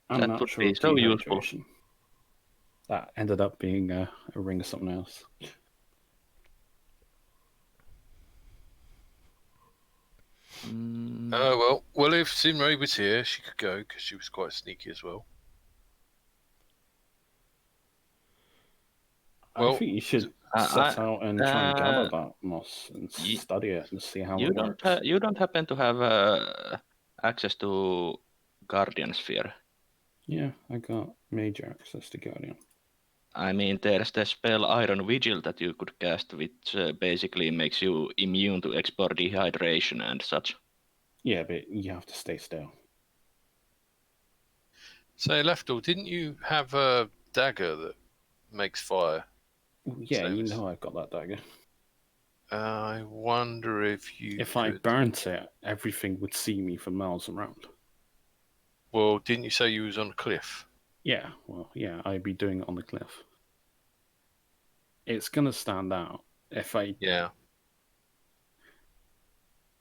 I'm That not would sure be of so useful. dehydration. That ended up being a ring of something else. Well, if Sinray was here, she could go because she was quite sneaky as well. I think you should set out and try and gather that moss and study it and see how it works. You don't happen to have access to Guardian Sphere? Yeah, I got Mage access to Guardian. I mean, there's the spell Iron Vigil that you could cast, which basically makes you immune to export dehydration and such. Yeah, but you have to stay still. So, Lafdul, didn't you have a dagger that makes fire? Yeah, you know I've got that dagger. I wonder if you If could... I burnt it, everything would see me for miles around. Well, didn't you say you was on a cliff? Yeah, well, yeah, I'd be doing it on the cliff. It's gonna stand out if I... Yeah.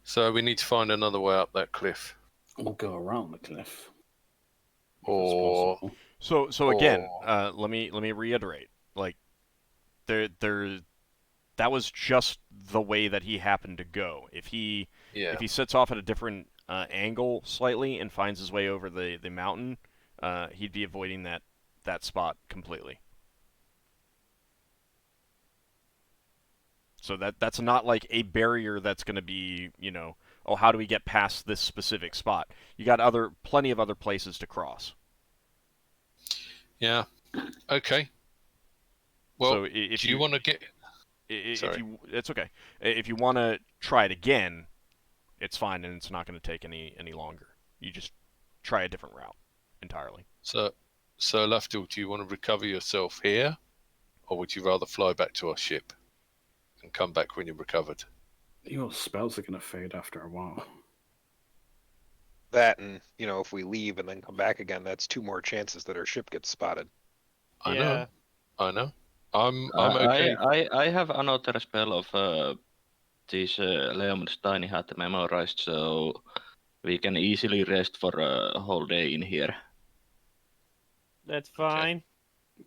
So we need to find another way up that cliff. We'll go around the cliff. Or... So again, let me reiterate. Like, there that was just the way that he happened to go. If he sets off at a different angle slightly and finds his way over the mountain, he'd be avoiding that spot completely. So that's not like a barrier that's going to be, oh, how do we get past this specific spot? You got plenty of other places to cross. Yeah. Okay. Well, so if do you want to get... it's okay. If you want to try it again, it's fine, and it's not going to take any longer. You just try a different route entirely. So Lafdul, do you want to recover yourself here, or would you rather fly back to our ship and come back when you're recovered? Your spells are going to fade after a while. That, and if we leave and then come back again, that's 2 more chances that our ship gets spotted. I know. I'm okay. I have another spell of this Leomund's Tiny Hat memorized, so we can easily rest for a whole day in here. That's fine.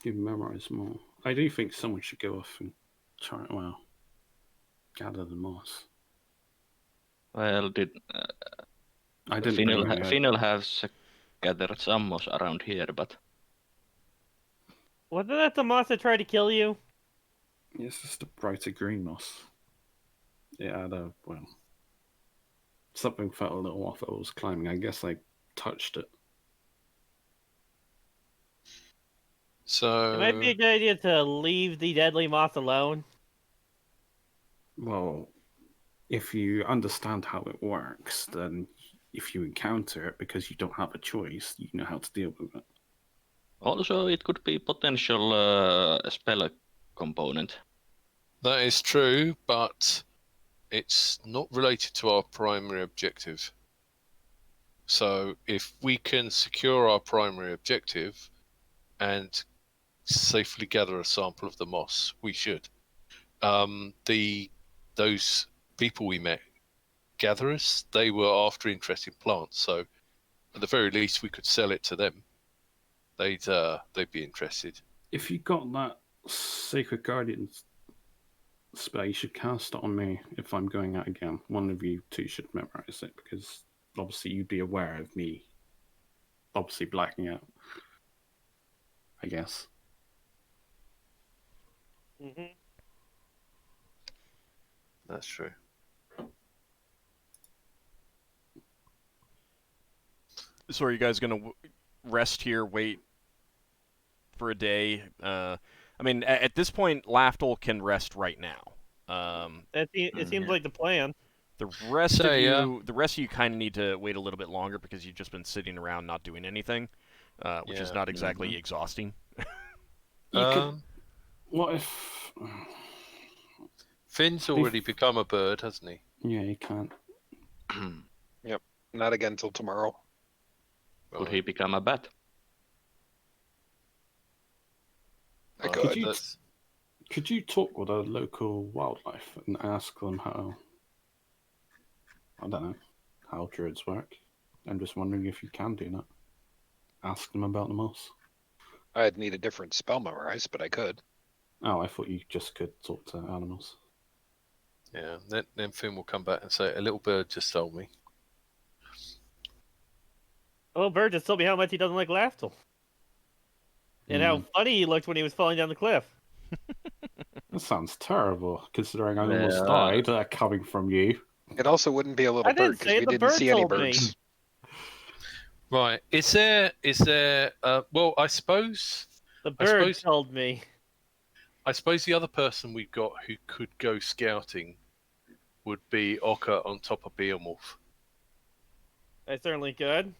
You memorize more. I do think someone should go off and try, gather the moss. Well, I didn't. Finnel'ar has gathered some moss around here, but... Wasn't that the moss that tried to kill you? It's just a brighter green moss. Yeah, something felt a little off as I was climbing. I guess I touched it. So... It might be a good idea to leave the deadly moss alone. Well, if you understand how it works, then if you encounter it because you don't have a choice, you know how to deal with it. Also, it could be potential spell component. That is true, but it's not related to our primary objective. So if we can secure our primary objective and safely gather a sample of the moss, we should. Those people we met, gatherers, they were after interesting plants, so at the very least we could sell it to them. They'd be interested. If you got that Sacred Guardian spell, you should cast it on me if I'm going out again. One of you two should memorize it, because obviously you'd be aware of me obviously blacking out, I guess. Mm-hmm. That's true. So are you guys going to rest here, wait for a day? I mean, at this point, Lafdul can rest right now. It seems like the plan. The rest of you kind of need to wait a little bit longer because you've just been sitting around not doing anything, which is not exactly exhausting. What if... Finn's already become a bird, hasn't he? Yeah, he can't. Yep, not again till tomorrow. Could he become a bat? Could you talk with a local wildlife and ask them I don't know how druids work. I'm just wondering if you can do that. Ask them about the moss. I'd need a different spell memorized, but I could. Oh, I thought you just could talk to animals. Yeah, then Finn will come back and say, a little bird just told me. A little bird just told me how much he doesn't like Lafdul. And how funny he looked when he was falling down the cliff. That sounds terrible, considering I almost died coming from you. It also wouldn't be a little I didn't bird because say it, we the didn't bird see any told me. birds. Right. Is there well, I suppose The bird told me. I suppose the other person we've got who could go scouting would be Ockar on top of Beowulf. I certainly could.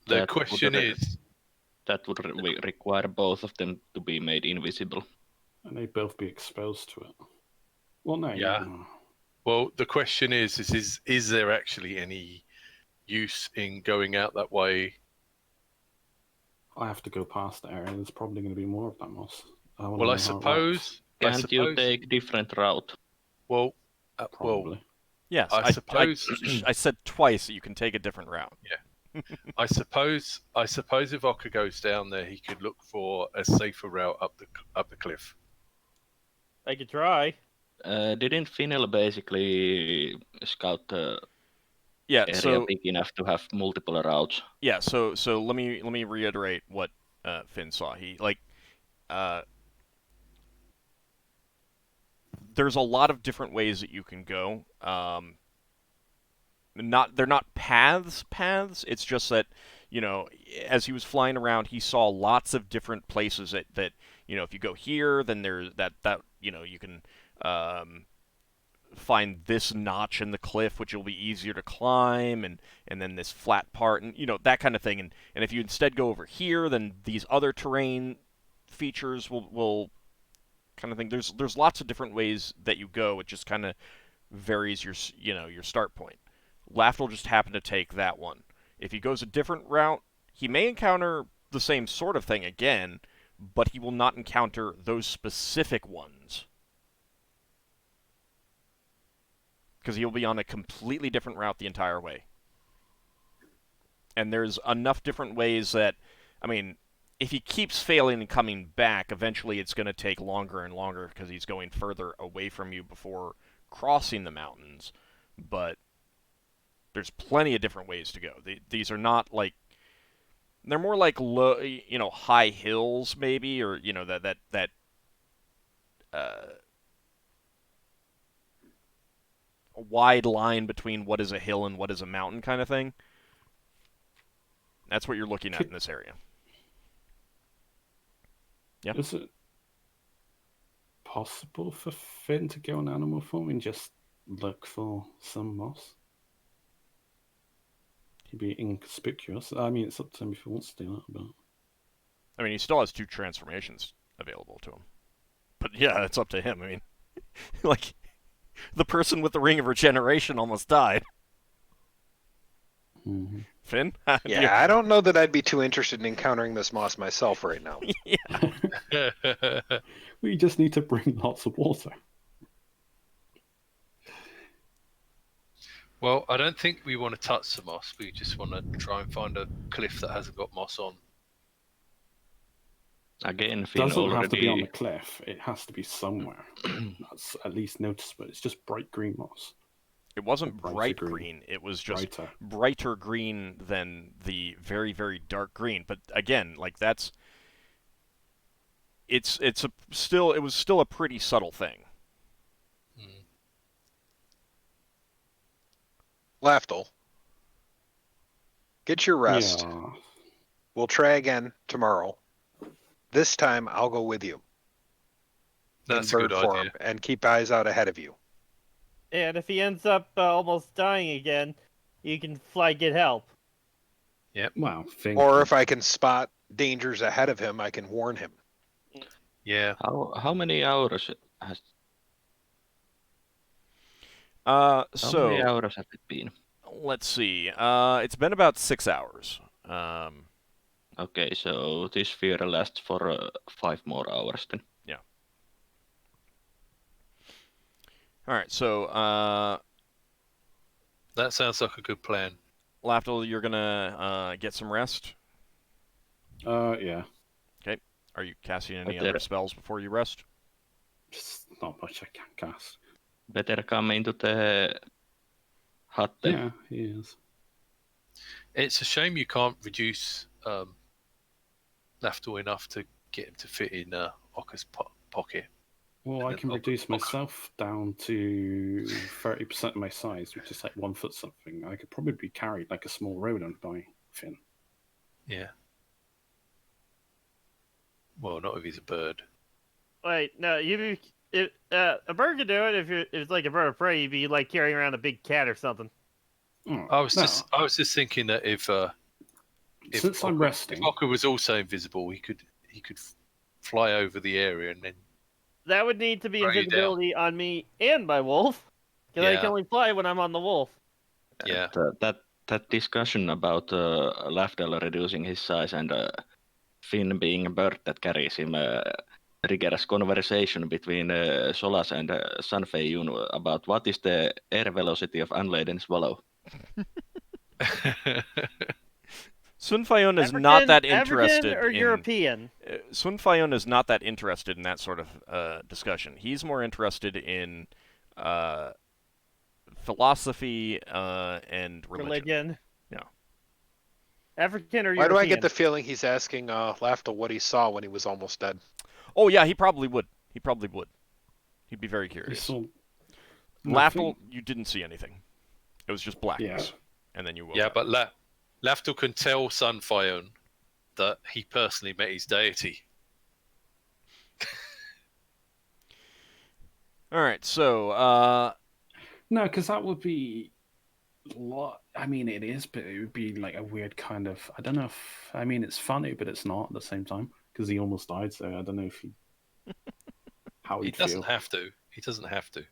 The question is... That would require both of them to be made invisible. And they'd both be exposed to it. Well, no. Yeah. Well, the question is there actually any use in going out that way? I have to go past the area. There's probably going to be more of that moss. Well, I suppose... Can't you take different route? Well, probably. Yes, I suppose... I said twice that you can take a different route. Yeah. I suppose if Ockar goes down there, he could look for a safer route up the cliff. I could try. Didn't Finnel'ar basically scout the area big enough to have multiple routes? Yeah. So let me reiterate what Finn saw. There's a lot of different ways that you can go. They're not paths. It's just that, as he was flying around, he saw lots of different places that if you go here, then there's that you can find this notch in the cliff, which will be easier to climb, and then this flat part, and that kind of thing. And if you instead go over here, then these other terrain features will kind of thing. There's lots of different ways that you go. It just kind of varies your start point. Lafdul just happened to take that one. If he goes a different route, he may encounter the same sort of thing again, but he will not encounter those specific ones. Because he'll be on a completely different route the entire way. And there's enough different ways that, if he keeps failing and coming back, eventually it's going to take longer and longer because he's going further away from you before crossing the mountains. But there's plenty of different ways to go. These are not like... They're more like low, high hills maybe, or that a wide line between what is a hill and what is a mountain kind of thing. That's what you're looking at in this area. Yeah. Is it possible for Finn to go in animal form and just look for some moss? He'd be inconspicuous. It's up to him if he wants to do that, but... he still has 2 transformations available to him. But yeah, it's up to him. Like, the person with the Ring of Regeneration almost died. Mm-hmm. Finn? Yeah, I don't know that I'd be too interested in encountering this moss myself right now. Yeah. We just need to bring lots of water. Well, I don't think we want to touch the moss. We just want to try and find a cliff that hasn't got moss on. Again, It doesn't have to be on the cliff. It has to be somewhere. That's at least noticeable. It's just bright green moss. It wasn't bright green. It was just brighter green than the very, very dark green. But again, it was still a pretty subtle thing. Lafdul, get your rest. Yeah. We'll try again tomorrow. This time I'll go with you. That's a good idea. And keep eyes out ahead of you. And if he ends up almost dying again, you can get help. Yep. Well, or if I can spot dangers ahead of him, I can warn him. Yeah. How many hours has... How many hours have it been? Let's see. It's been about 6 hours. Okay, so this fear lasts for 5 more hours then. Yeah. All right, so That sounds like a good plan. Lafdul, you're gonna get some rest. Yeah. Okay. Are you casting any Better. other spells before you rest? Just not much I can cast. Better come into the hut then. Yeah, he is. It's a shame you can't reduce Lafdul enough to get him to fit in Ockar's pocket. Well, I can reduce myself down to 30% of my size, which is like 1 foot something. I could probably be carried like a small rodent by Finn. Yeah. Well, not if he's a bird. Wait, no, a bird could do it if it's like a bird of prey. You'd be like carrying around a big cat or something. Oh, I was just thinking that if since I'm resting, if Ockar was also invisible, he could fly over the area and then. That would need to be Throw you invisibility on me and my wolf, because I can only fly when I'm on the wolf. Yeah. That discussion about Lafdul reducing his size and Finn being a bird that carries him triggers conversation between Solas and Sunfei about what is the air velocity of unladen swallow. Sun Fayun is not that interested African or in European. Sun Fayun is not that interested in that sort of discussion. He's more interested in philosophy and religion. Yeah. African or Why European? do I get the feeling he's asking Lafdul what he saw when he was almost dead? Oh yeah, he probably would. He'd be very curious. Lafdul, you didn't see anything. It was just blackness. And then you woke up. But Lafdul can tell Sun Fayun that he personally met his deity. All right, so no, because that would be I mean, it is, but it would be like a weird kind of. I don't know if. I mean, it's funny, but it's not at the same time because he almost died. So I don't know if how he doesn't have to. He doesn't have to.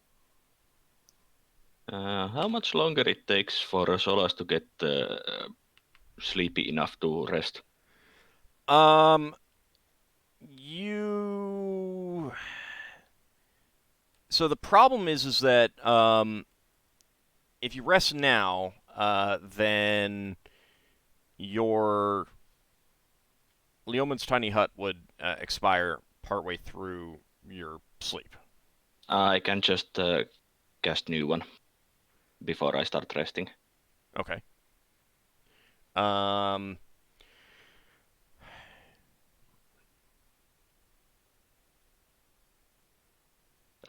How much longer it takes for Solas to get sleepy enough to rest? So the problem is that if you rest now, then your Leoman's tiny hut would expire partway through your sleep. I can just cast new one before I start resting. Okay.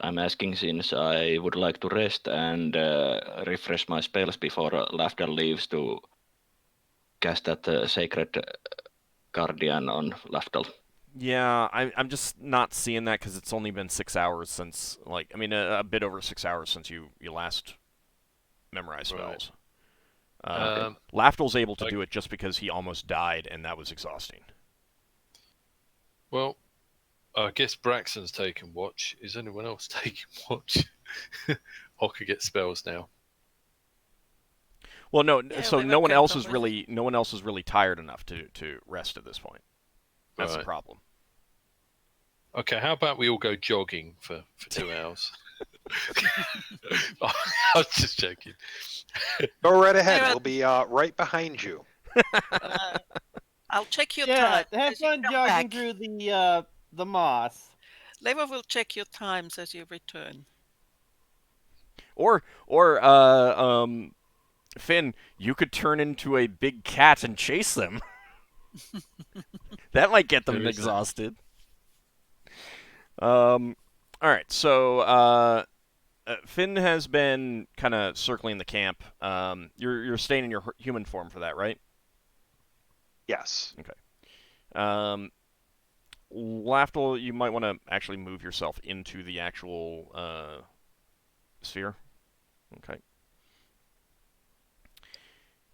I'm asking since I would like to rest and refresh my spells before Lafdul leaves to cast that Sacred Guardian on Lafdul. Yeah, I'm just not seeing that because it's only been 6 hours since, a bit over 6 hours since you last memorized spells. Right. Lafdul's able to do it just because he almost died, and that was exhausting. Well, I guess Braxon's taking watch. Is anyone else taking watch? Ockar gets spells now. Well, no. Yeah, So they no were one kept else on is with really tired enough to rest at this point. That's the Right. problem. Okay, how about we all go jogging for 2 hours? I was just joking. Go right ahead. Yeah. We'll be right behind you. I'll check your Yeah, time. have as you fun come jogging back. through the moss. Leva will check your times as you return. Or Finn, you could turn into a big cat and chase them. That might get them exhausted. All right, so Finn has been kind of circling the camp. You're staying in your human form for that, right? Yes. Lafdul, you might want to actually move yourself into the actual sphere. Okay.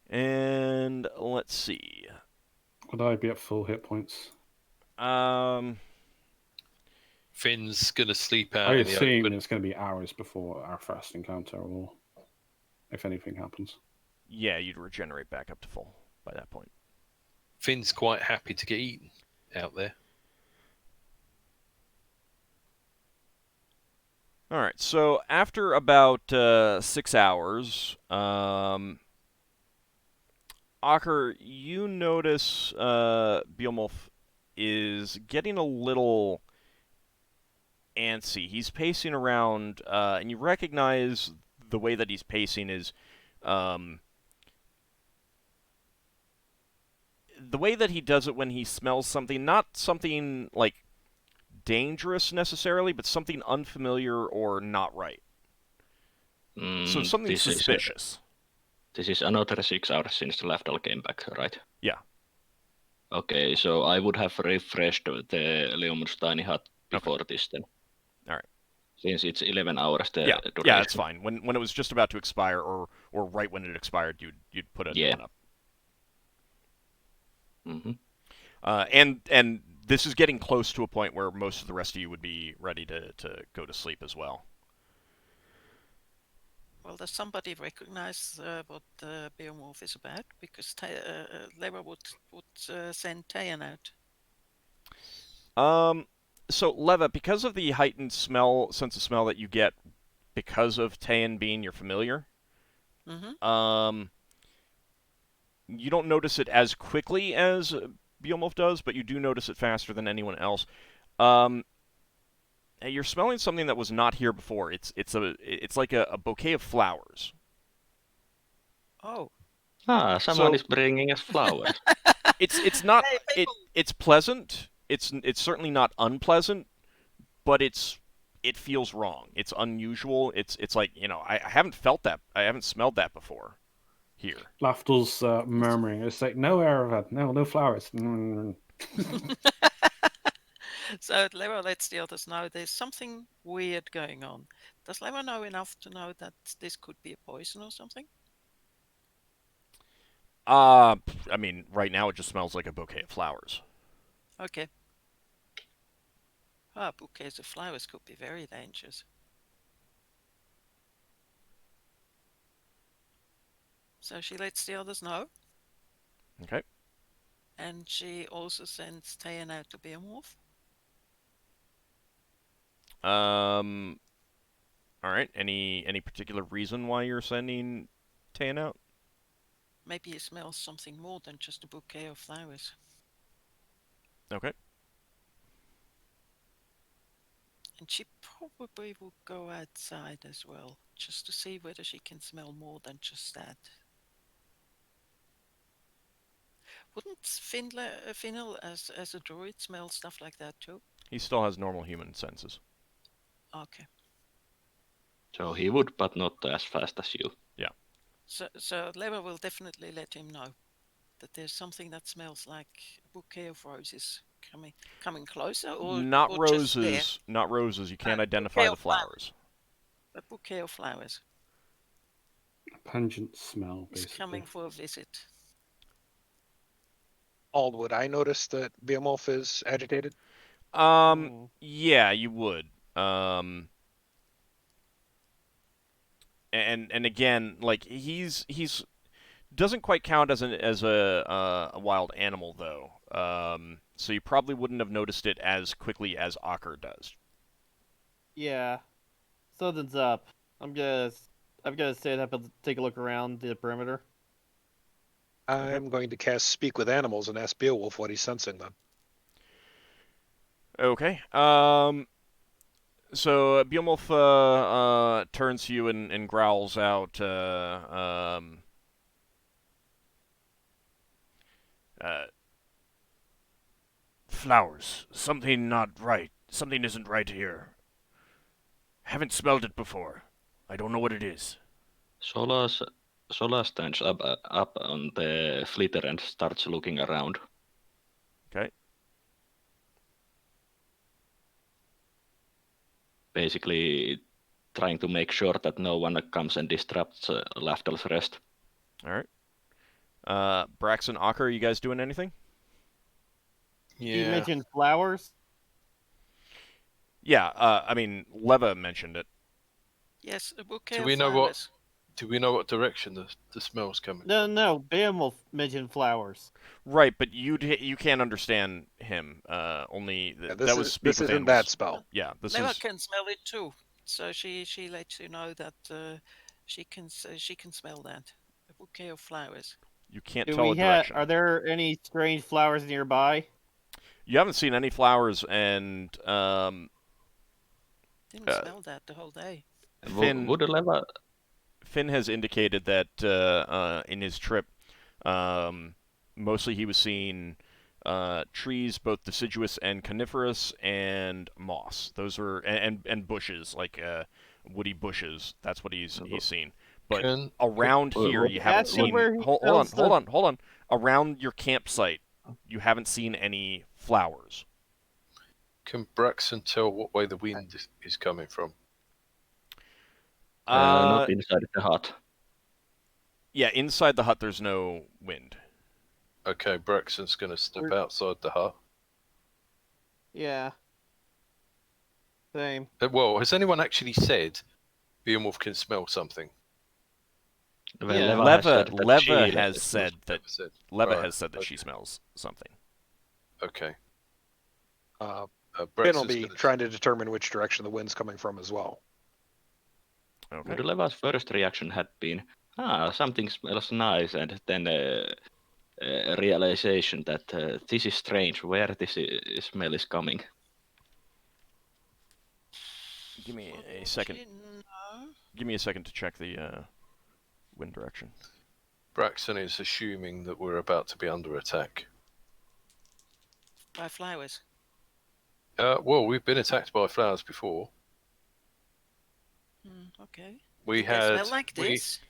And let's see. Would I be at full hit points? Finn's gonna sleep out. I in the assume open. it's going to be hours before our first encounter, or if anything happens. Yeah, you'd regenerate back up to full by that point. Finn's quite happy to get eaten out there. All right. So after about 6 hours, Ockar, you notice Beowulf is getting a little antsy. He's pacing around, and you recognize the way that he's pacing is the way that he does it when he smells something, not something like dangerous necessarily, but something unfamiliar or not right. So something This suspicious. This is another 6 hours since Lafdul came back, right? Yeah. Okay, so I would have refreshed the Leomun's tiny hut before this then. All right. Since it's 11 hours the Yeah, duration. yeah, that's fine. When it was just about to expire, or right when it expired, you'd put a new one up. Mm-hmm. And this is getting close to a point where most of the rest of you would be ready to go to sleep as well. Well, does somebody recognize what Beowulf is about? Because Leva would send Tayan out. So Leva, because of the heightened sense of smell that you get because of Tayan being your familiar, you don't notice it as quickly as Beowulf does, but you do notice it faster than anyone else. You're smelling something that was not here before. It's like a bouquet of flowers. Oh. Someone is bringing us flowers. It's not. It's pleasant. It's certainly not unpleasant, but it feels wrong. It's unusual. It's like, I haven't felt that. I haven't smelled that before here. Lafdul's murmuring. It's like, no Aravat, no flowers. So Leva lets the others know there's something weird going on. Does Leva know enough to know that this could be a poison or something? I mean, right now it just smells like a bouquet of flowers. Okay. Bouquets of flowers could be very dangerous. So she lets the others know. Okay. And she also sends Tayan out to Beowulf. All right. Any particular reason why you're sending Tayan out? Maybe he smells something more than just a bouquet of flowers. Okay. And she probably will go outside as well, just to see whether she can smell more than just that. Wouldn't Finnel, as a druid, smell stuff like that too? He still has normal human senses. Okay. So he would, but not as fast as you. Yeah. So Leva will definitely let him know that there's something that smells like a bouquet of roses coming closer, or not or roses. Just there. Not roses. You can't identify the flowers. A bouquet of flowers. A pungent smell, basically. It's coming for a visit. Ald, would I notice that Beowulf is agitated? Yeah, you would. And again, like he's doesn't quite count as a wild animal though. So you probably wouldn't have noticed it as quickly as Ockar does. Yeah, something's up. I'm gonna stand up and take a look around the perimeter. I'm going to cast Speak with Animals and ask Beowulf what he's sensing then. Okay. So Beowulf turns to you and growls out, flowers. Something not right. Something isn't right here. Haven't smelled it before. I don't know what it is. Solas stands up on the flitter and starts looking around. Okay. Basically trying to make sure that no one comes and disrupts Lafdul's rest. All right. Braxon, Ockar, are you guys doing anything? Yeah. You mentioned flowers? Yeah, I mean, Leva mentioned it. Yes, a bouquet of flowers. Do we know what direction the smell's coming? No, Beowulf mentioned flowers. Right, but you can't understand him. Only that was Speak this with isn't Animals. that spell. Yeah, this Leva is. can smell it too. So she lets you know that she can smell that. A bouquet of flowers. You can't Do tell a we have? direction. Are there any strange flowers nearby? You haven't seen any flowers, and Didn't smell that the whole day. Finn Would Finn has indicated that in his trip, mostly he was seeing trees, both deciduous and coniferous, and moss. Those are and bushes, like woody bushes. That's what he's seen. But around here, you haven't That's seen. where he Hold smells on. Around your campsite, you haven't seen any flowers. Can Braxon tell what way the wind is coming from? not inside the hut. Yeah, inside the hut, there's no wind. Okay, Braxton's going to step outside the hut. Yeah. Same. Well, has anyone actually said Beowulf can smell something? Well, Yeah. Leva has said that she smells something. Okay. Finn will Braxton's be gonna- trying to determine which direction the wind's coming from as well. Okay. Would Leva's first reaction had been, something smells nice, and then realization that this is strange, where this smell is coming. Give me a second. Give me a second to check the wind direction. Braxton is assuming that we're about to be under attack. By flowers. Well, we've been attacked by flowers before. Okay. We They had. smell like this.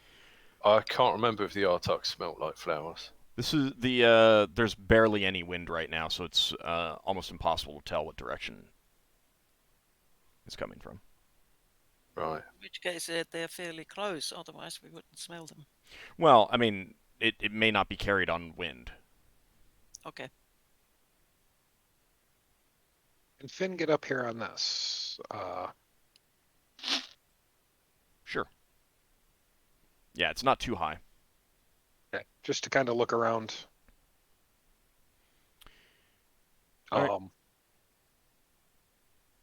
I can't remember if the Artuks smelt like flowers. This is the there's barely any wind right now, so it's almost impossible to tell what direction it's coming from. Right. In which case they're fairly close, otherwise we wouldn't smell them. Well, I mean, it may not be carried on wind. Okay. Can Finn get up here on this? Sure. Yeah, it's not too high. Okay, just to kind of look around. All right.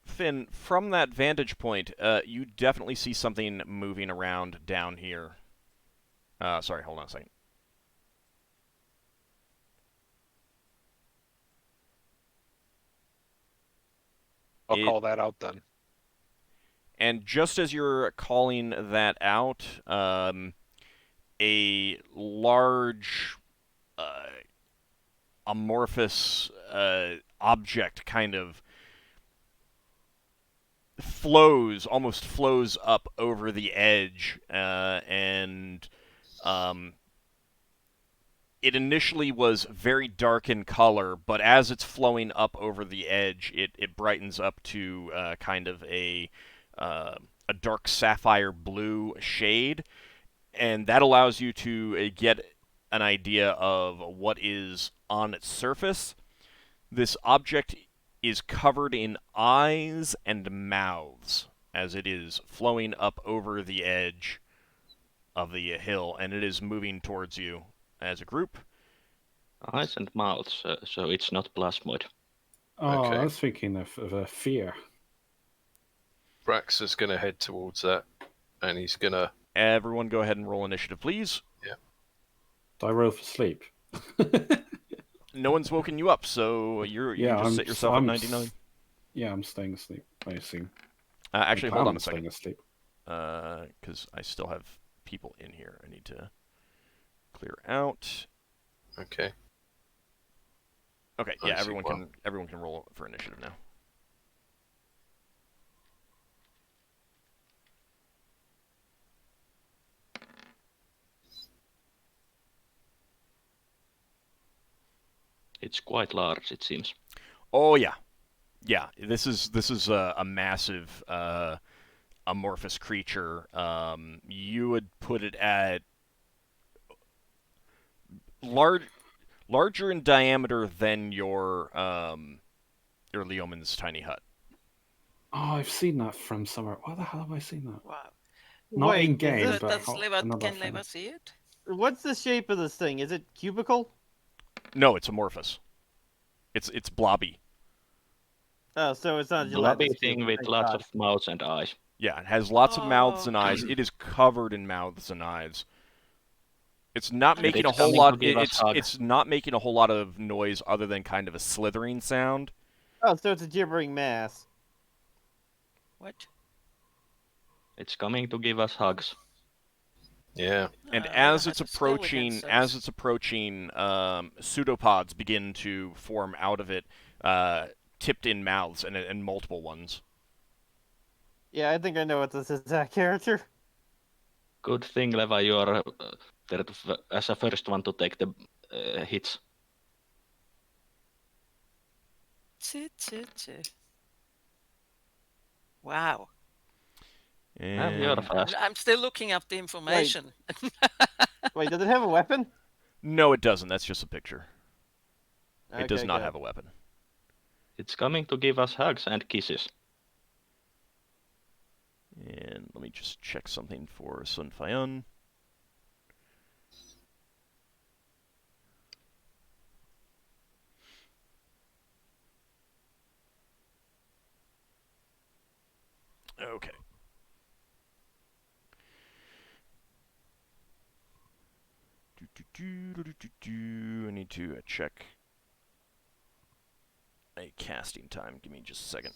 Finn, from that vantage point, you definitely see something moving around down here. Sorry, hold on a second. I'll call that out then. And just as you're calling that out, a large amorphous object kind of almost flows up over the edge, and it initially was very dark in color, but as it's flowing up over the edge, it brightens up to kind of a dark sapphire blue shade, and that allows you to get an idea of what is on its surface. This object is covered in eyes and mouths as it is flowing up over the edge of the hill, and it is moving towards you as a group. Eyes and mouths, so it's not plasmoid. Oh, Okay. I was thinking of a fear. Braxton's going to head towards that, and he's going to... Everyone go ahead and roll initiative, please. Yeah. Do I roll for sleep? No one's woken you up, so you just set yourself at 99. Yeah, I'm staying asleep, I assume. Actually, hold on a Staying second. asleep. Because I still have people in here I need to clear out. Okay. Okay, I yeah, see. everyone can roll for initiative now. It's quite large, it seems. Oh yeah, yeah. This is a massive amorphous creature. You would put it at larger in diameter than your Leoman's tiny hut. Oh, I've seen that from somewhere. Where the hell have I seen that? Wow. Not Wait, in is game, this- but Can Leva see it? What's the shape of this thing? Is it cubical? No, it's amorphous. It's blobby. Oh, so it's not Blobby gelatinous thing cube. with Thank lots God. of mouths and eyes. Yeah, it has lots of mouths Oh. and eyes. It is covered in mouths and eyes. It's not And making a it's whole coming to lot. give us hug. It's not making a whole lot of noise other than kind of a slithering sound. Oh, so it's a gibbering mass. What? It's coming to give us hugs. Yeah. And Lever as has it's a spell against approaching, pseudopods begin to form out of it, tipped-in mouths and multiple ones. Yeah, I think I know what this is. That character. Good thing, Leva, you're there as a first one to take the hits. Wow. You're And fast. I'm still looking up the information. Wait, does it have a weapon? no, it doesn't. That's just a picture. It does Okay, not good. have a weapon. It's coming to give us hugs and kisses. And let me just check something for Sun Fayun. Okay. I need to check a casting time. Give me just a second.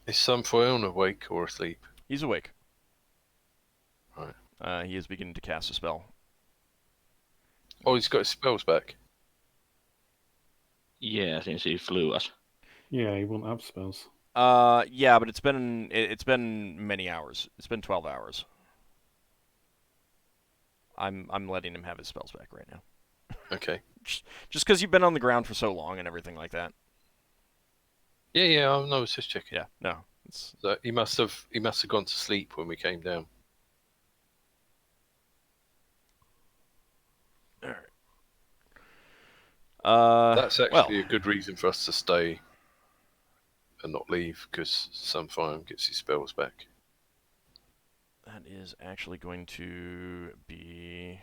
Is Sunfoil awake or asleep? He's awake. Right. He is beginning to cast a spell. Oh, he's got his spells back. Yeah, since he flew us. Yeah, he won't have spells. Yeah, but it's been many hours. It's been 12 hours. I'm letting him have his spells back right now. Okay. Just because you've been on the ground for so long and everything like that. Yeah. I was just checking. Yeah, no. It's So he must have gone to sleep when we came down. all right. That's actually well, a good reason for us to stay and not leave, because Sunfire gets his spells back. that is actually going to be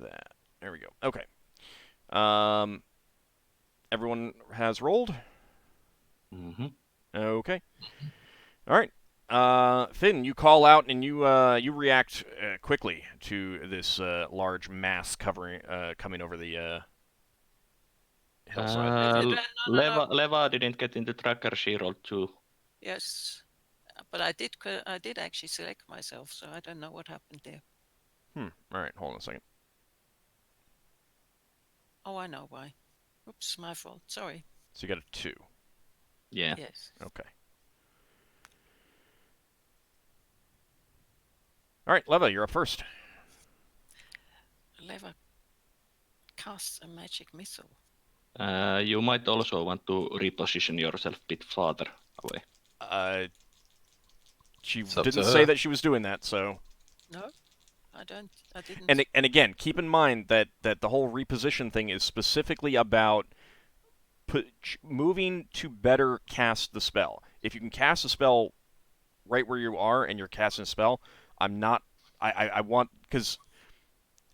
that. There we go. Okay. Everyone has rolled? Mm-hmm. Okay. All right. Finn, you call out and you react quickly to this large mass coming over the hillside. No. Leva didn't get into tracker. She rolled 2. Yes, but I did actually select myself, so I don't know what happened there. All right. Hold on a second. Oh, I know why. Oops, my fault. Sorry. So you got a 2. Yeah. Yes. Okay. All right, Leva, you're up first. Lever casts a magic missile. You might also want to reposition yourself a bit farther away. She It's up didn't to say her. that she was doing that, so. No, I didn't. And again, keep in mind that the whole reposition thing is specifically about moving to better cast the spell. If you can cast a spell right where you are and you're casting a spell, I want, because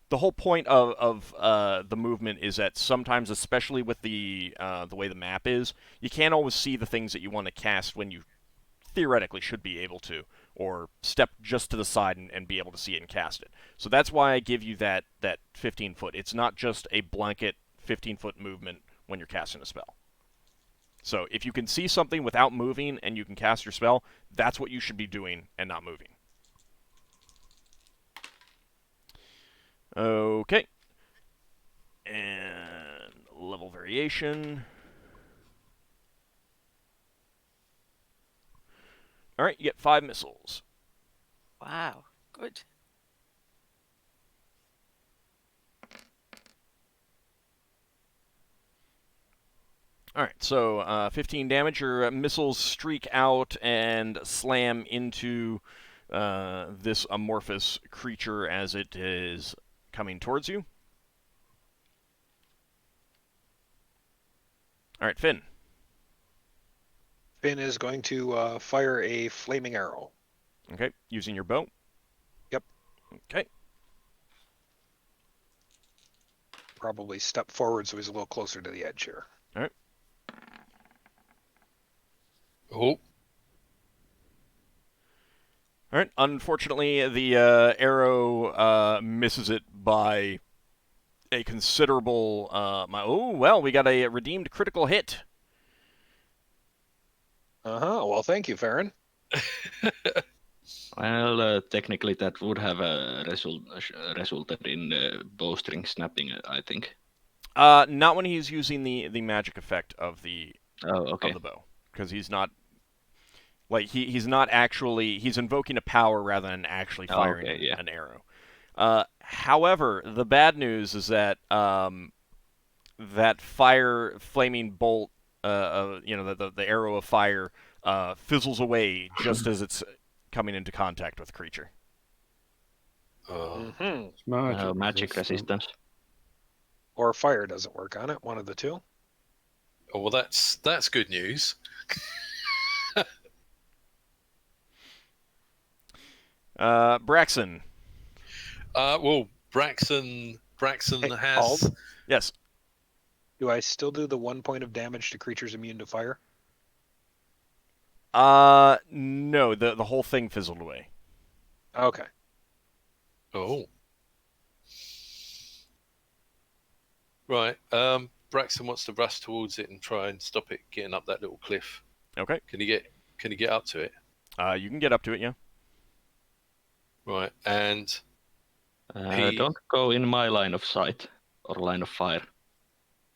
the whole point of the movement is that sometimes, especially with the way the map is, you can't always see the things that you want to cast when you theoretically should be able to, or step just to the side and be able to see it and cast it. So that's why I give you that 15 foot. It's not just a blanket 15-foot movement when you're casting a spell. So if you can see something without moving and you can cast your spell, that's what you should be doing and not moving. Okay. And level variation. All right, you get 5 missiles. Wow, good. All right, so 15 damage. Your missiles streak out and slam into this amorphous creature as it is coming towards you. All right, Finn. Finn is going to fire a flaming arrow. Okay, using your bow. Yep. Okay. Probably step forward so he's a little closer to the edge here. All right. Oh, All right. Unfortunately, the arrow misses it by a considerable. Oh well, we got a redeemed critical hit. Well, thank you, Farron. Well, technically that would have resulted in bowstring snapping, I think. Not when he's using the magic effect of the Oh, okay. of the bow, because he's not like he's not actually he's invoking a power rather than actually Oh, firing okay, yeah. an arrow. However, the bad news is that that flaming bolt, the arrow of fire, fizzles away just as it's coming into contact with the creature. Mm-hmm. Magic resistance. Or fire doesn't work on it. One of the two. oh well, that's good news. Braxon. Well, Braxon Hey, has. Ald? Yes. Do I still do the 1 point of damage to creatures immune to fire? No, the whole thing fizzled away. Okay. Oh. Right. Braxon wants to rush towards it and try and stop it getting up that little cliff. Okay. Can he get up to it? You can get up to it, yeah. Right. And he- Don't go in my line of sight or line of fire.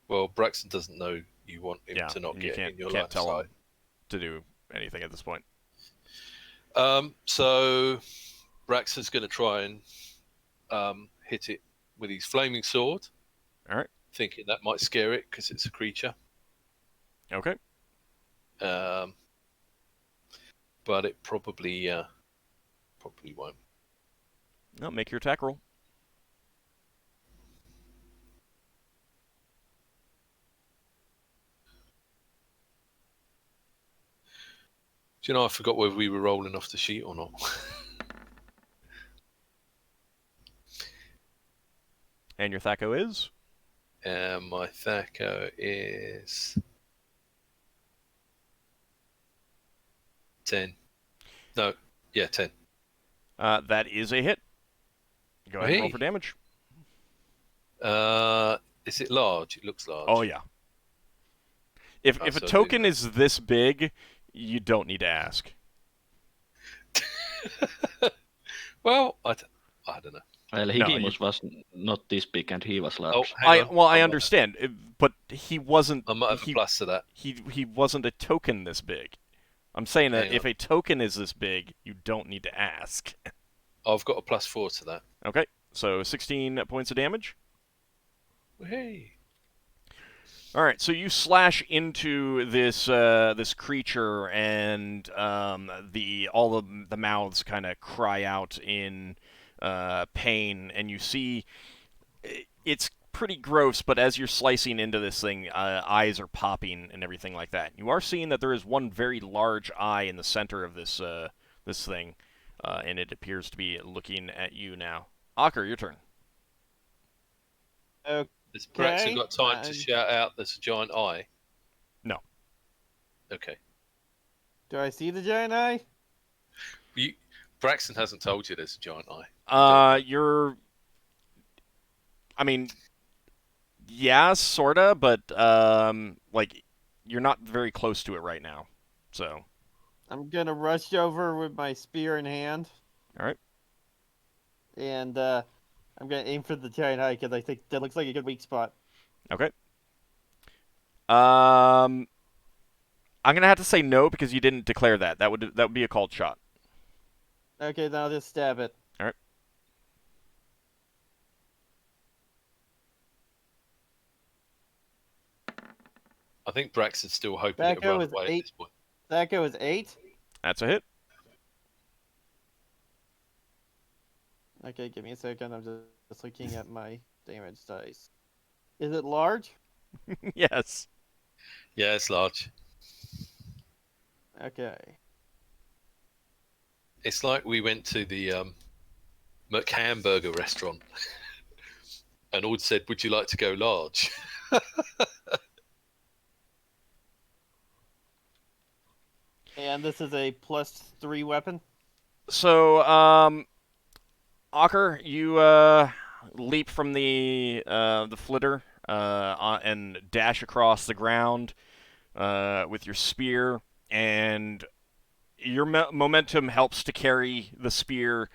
well, Braxon doesn't know you want him Yeah, to not and you get can't in your can't line of tell sight. him to do anything at this point. So Braxon's going to try and hit it with his flaming sword. All right. Thinking that might scare it because it's a creature. Okay. But it probably won't. No, make your attack roll. Do you know, I forgot whether we were rolling off the sheet or not. And your Thaco is? My Thaco is 10. No, yeah, 10. That is a hit. Go ahead and roll Hey. for damage. Is it large? It looks large. Oh, yeah. If a so token is this big, you don't need to ask. Well, I don't know. Well, No, Higimus was not this big and he was large. hang on. I might- understand, but he wasn't. I might have a plus to that. He wasn't a token this big. I'm saying that Hang if on. a token is this big, you don't need to ask. I've got a +4 to that. Okay, so 16 points of damage. Hey. All right, so you slash into this creature, and all the mouths kind of cry out in pain, and you see it's pretty gross. But as you're slicing into this thing, eyes are popping and everything like that. You are seeing that there is one very large eye in the center of this thing, and it appears to be looking at you now. Ockar, your turn. Has Braxon Okay, got time to shout out there's a giant eye? No. Okay. Do I see the giant eye? Braxon hasn't told you there's a giant eye. I mean, yeah, sorta, but like you're not very close to it right now. So, I'm gonna rush over with my spear in hand, all right. and I'm gonna aim for the giant eye because I think that looks like a good weak spot. Okay. I'm gonna have to say no because you didn't declare that. That would be a called shot. Okay, then I'll just stab it. All right. I think Braxon's still hoping That it'll run was away at 8. this point. That goes 8. That's a hit. Okay, give me a second. I'm just looking at my damage dice. Is it large? Yes. Yeah, it's large. Okay. It's like we went to the McHamburger restaurant, and Ord said, "Would you like to go large?" And this is a +3 weapon. So, Ockar, you leap from the flitter and dash across the ground with your spear, and your momentum helps to carry the spear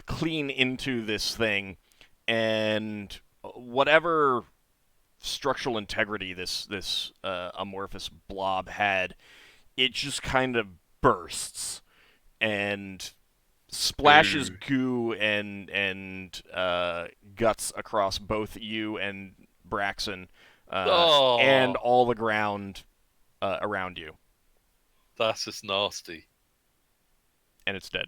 clean into this thing, and whatever structural integrity this amorphous blob had, it just kind of bursts and splashes Ooh. goo and guts across both you and Braxon and Oh, all the ground around you, that's just nasty. and it's dead.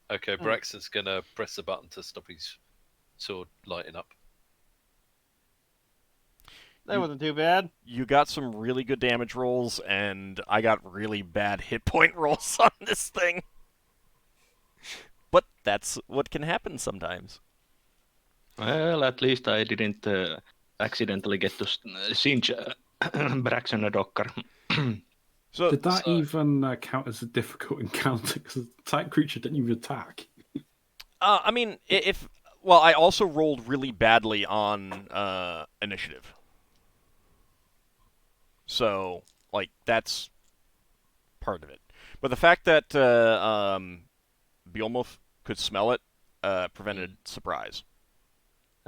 Okay, Braxton's gonna press the button to stop his sword lighting up. That wasn't too bad. You got some really good damage rolls, and I got really bad hit point rolls on this thing. But that's what can happen sometimes. Well, at least I didn't accidentally get to singe Braxon and Ockar. So Did that so- even count as a difficult encounter? Because the type creature didn't even attack. I mean, well, I also rolled really badly on initiative. So, like, that's part of it. But the fact that Beolmoth could smell it prevented surprise.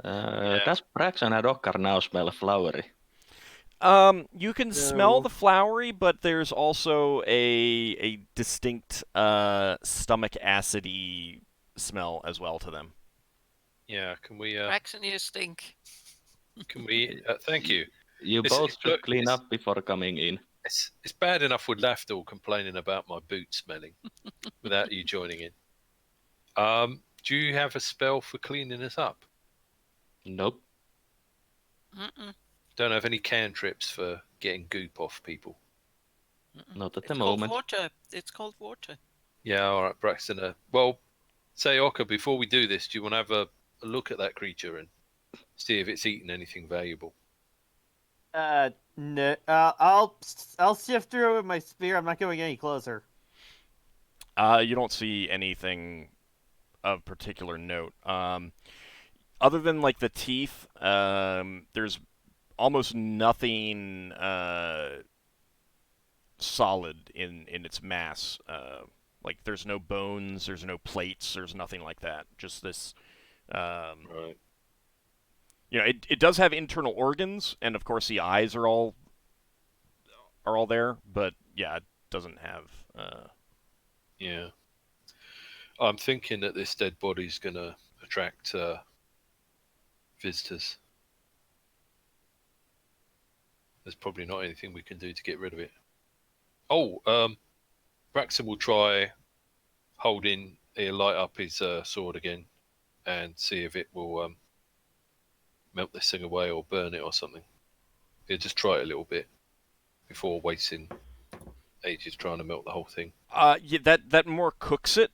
Does Braxon and Ockar now smell flowery? You can smell the flowery, but there's also a distinct stomach acidy smell as well to them. Yeah, can we? Braxon, you stink. Can we? Thank you. You It's- both it's- should look, clean it's- up before coming in. It's bad enough with Lafdul complaining about my boot smelling without you joining in. Do you have a spell for cleaning us up? Nope. Mm-mm. Don't have any cantrips for getting goop off people. Not at It's the called moment. water. It's called water. Yeah, all right, Braxton. Well, say Ockar, before we do this, do you want to have a look at that creature and see if it's eaten anything valuable? No. I'll sift through it with my spear. I'm not going any closer. You don't see anything of particular note. Other than like the teeth, there's almost nothing solid in its mass. Like there's no bones, there's no plates, there's nothing like that. Just this. Right. You know, it does have internal organs, and of course the eyes are all there. But yeah, it doesn't have. Yeah. I'm thinking that this dead body's going to attract visitors. There's probably not anything we can do to get rid of it. Oh, Braxton will try holding, he'll light up his sword again and see if it will melt this thing away or burn it or something. He'll just try it a little bit before wasting ages trying to melt the whole thing. Yeah, that more cooks it.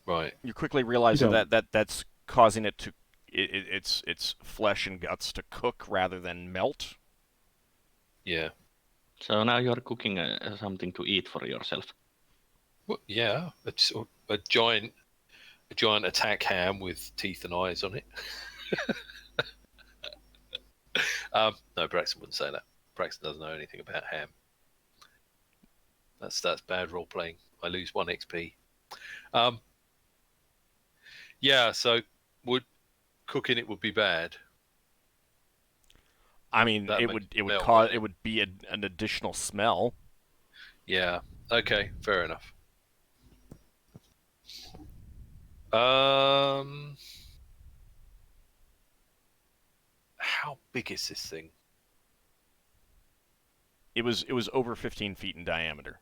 Right. You quickly realize You that's causing it to its flesh and guts to cook rather than melt. Yeah. So now you're cooking something to eat for yourself. Well, yeah. It's a giant attack ham with teeth and eyes on it. No, Braxton wouldn't say that. Braxton doesn't know anything about ham. That's bad role playing. I lose 1 XP. Yeah, so cooking it would be bad. I mean, That it makes would smell, cause wouldn't it would be an additional smell. Yeah. Okay, fair enough. How big is this thing? It was over 15 feet in diameter.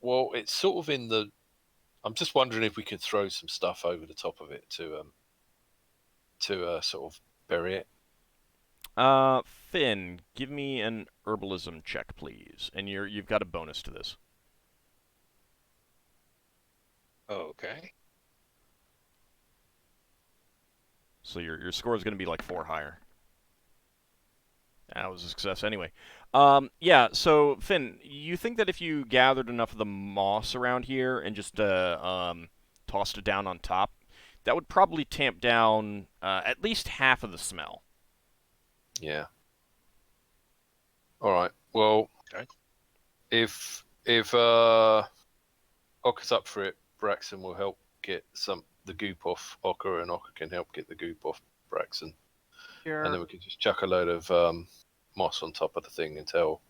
Well, it's sort of in the. I'm just wondering if we could throw some stuff over the top of it to sort of bury it. Finn, give me an herbalism check, please. And you've got a bonus to this. Okay. So your score is going to be like 4 higher. That was a success anyway. Yeah, so Finn, you think that if you gathered enough of the moss around here and just tossed it down on top, that would probably tamp down at least half of the smell. Yeah. All right. Well, Okay. if Ockar's up for it, Braxon will help get the goop off Ockar, and Ockar can help get the goop off Braxon. Sure. And then we can just chuck a load of moss on top of the thing until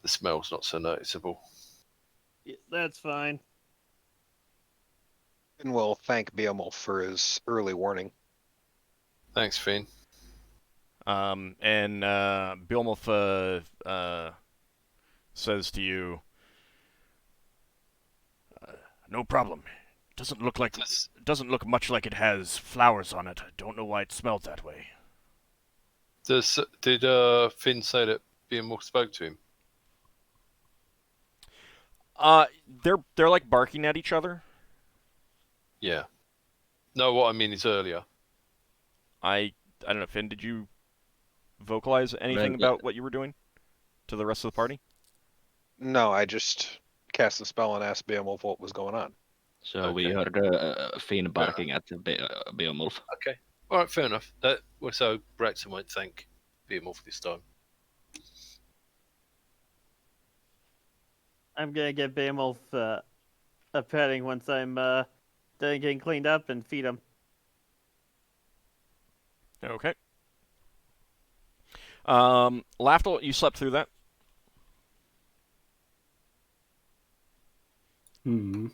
the smell's not so noticeable. Yeah, that's fine. And we'll thank Beowulf for his early warning. Thanks, Finn. And Beowulf says to you, "No problem. Doesn't look much like it has flowers on it. I don't know why it smelled that way." Did Finn say that Beowulf spoke to him? They're like barking at each other. Yeah. No, what I mean is earlier. I don't know, Finn, did you vocalize anything about what you were doing to the rest of the party? No, I just cast the spell and asked Beowulf what was going on. So we heard Finn barking at Beowulf. Okay. All right, fair enough. So Braxon won't thank Beowulf this time. I'm gonna get Beowulf a petting once I'm done getting cleaned up and feed him. Okay. Lafdul, you slept through that?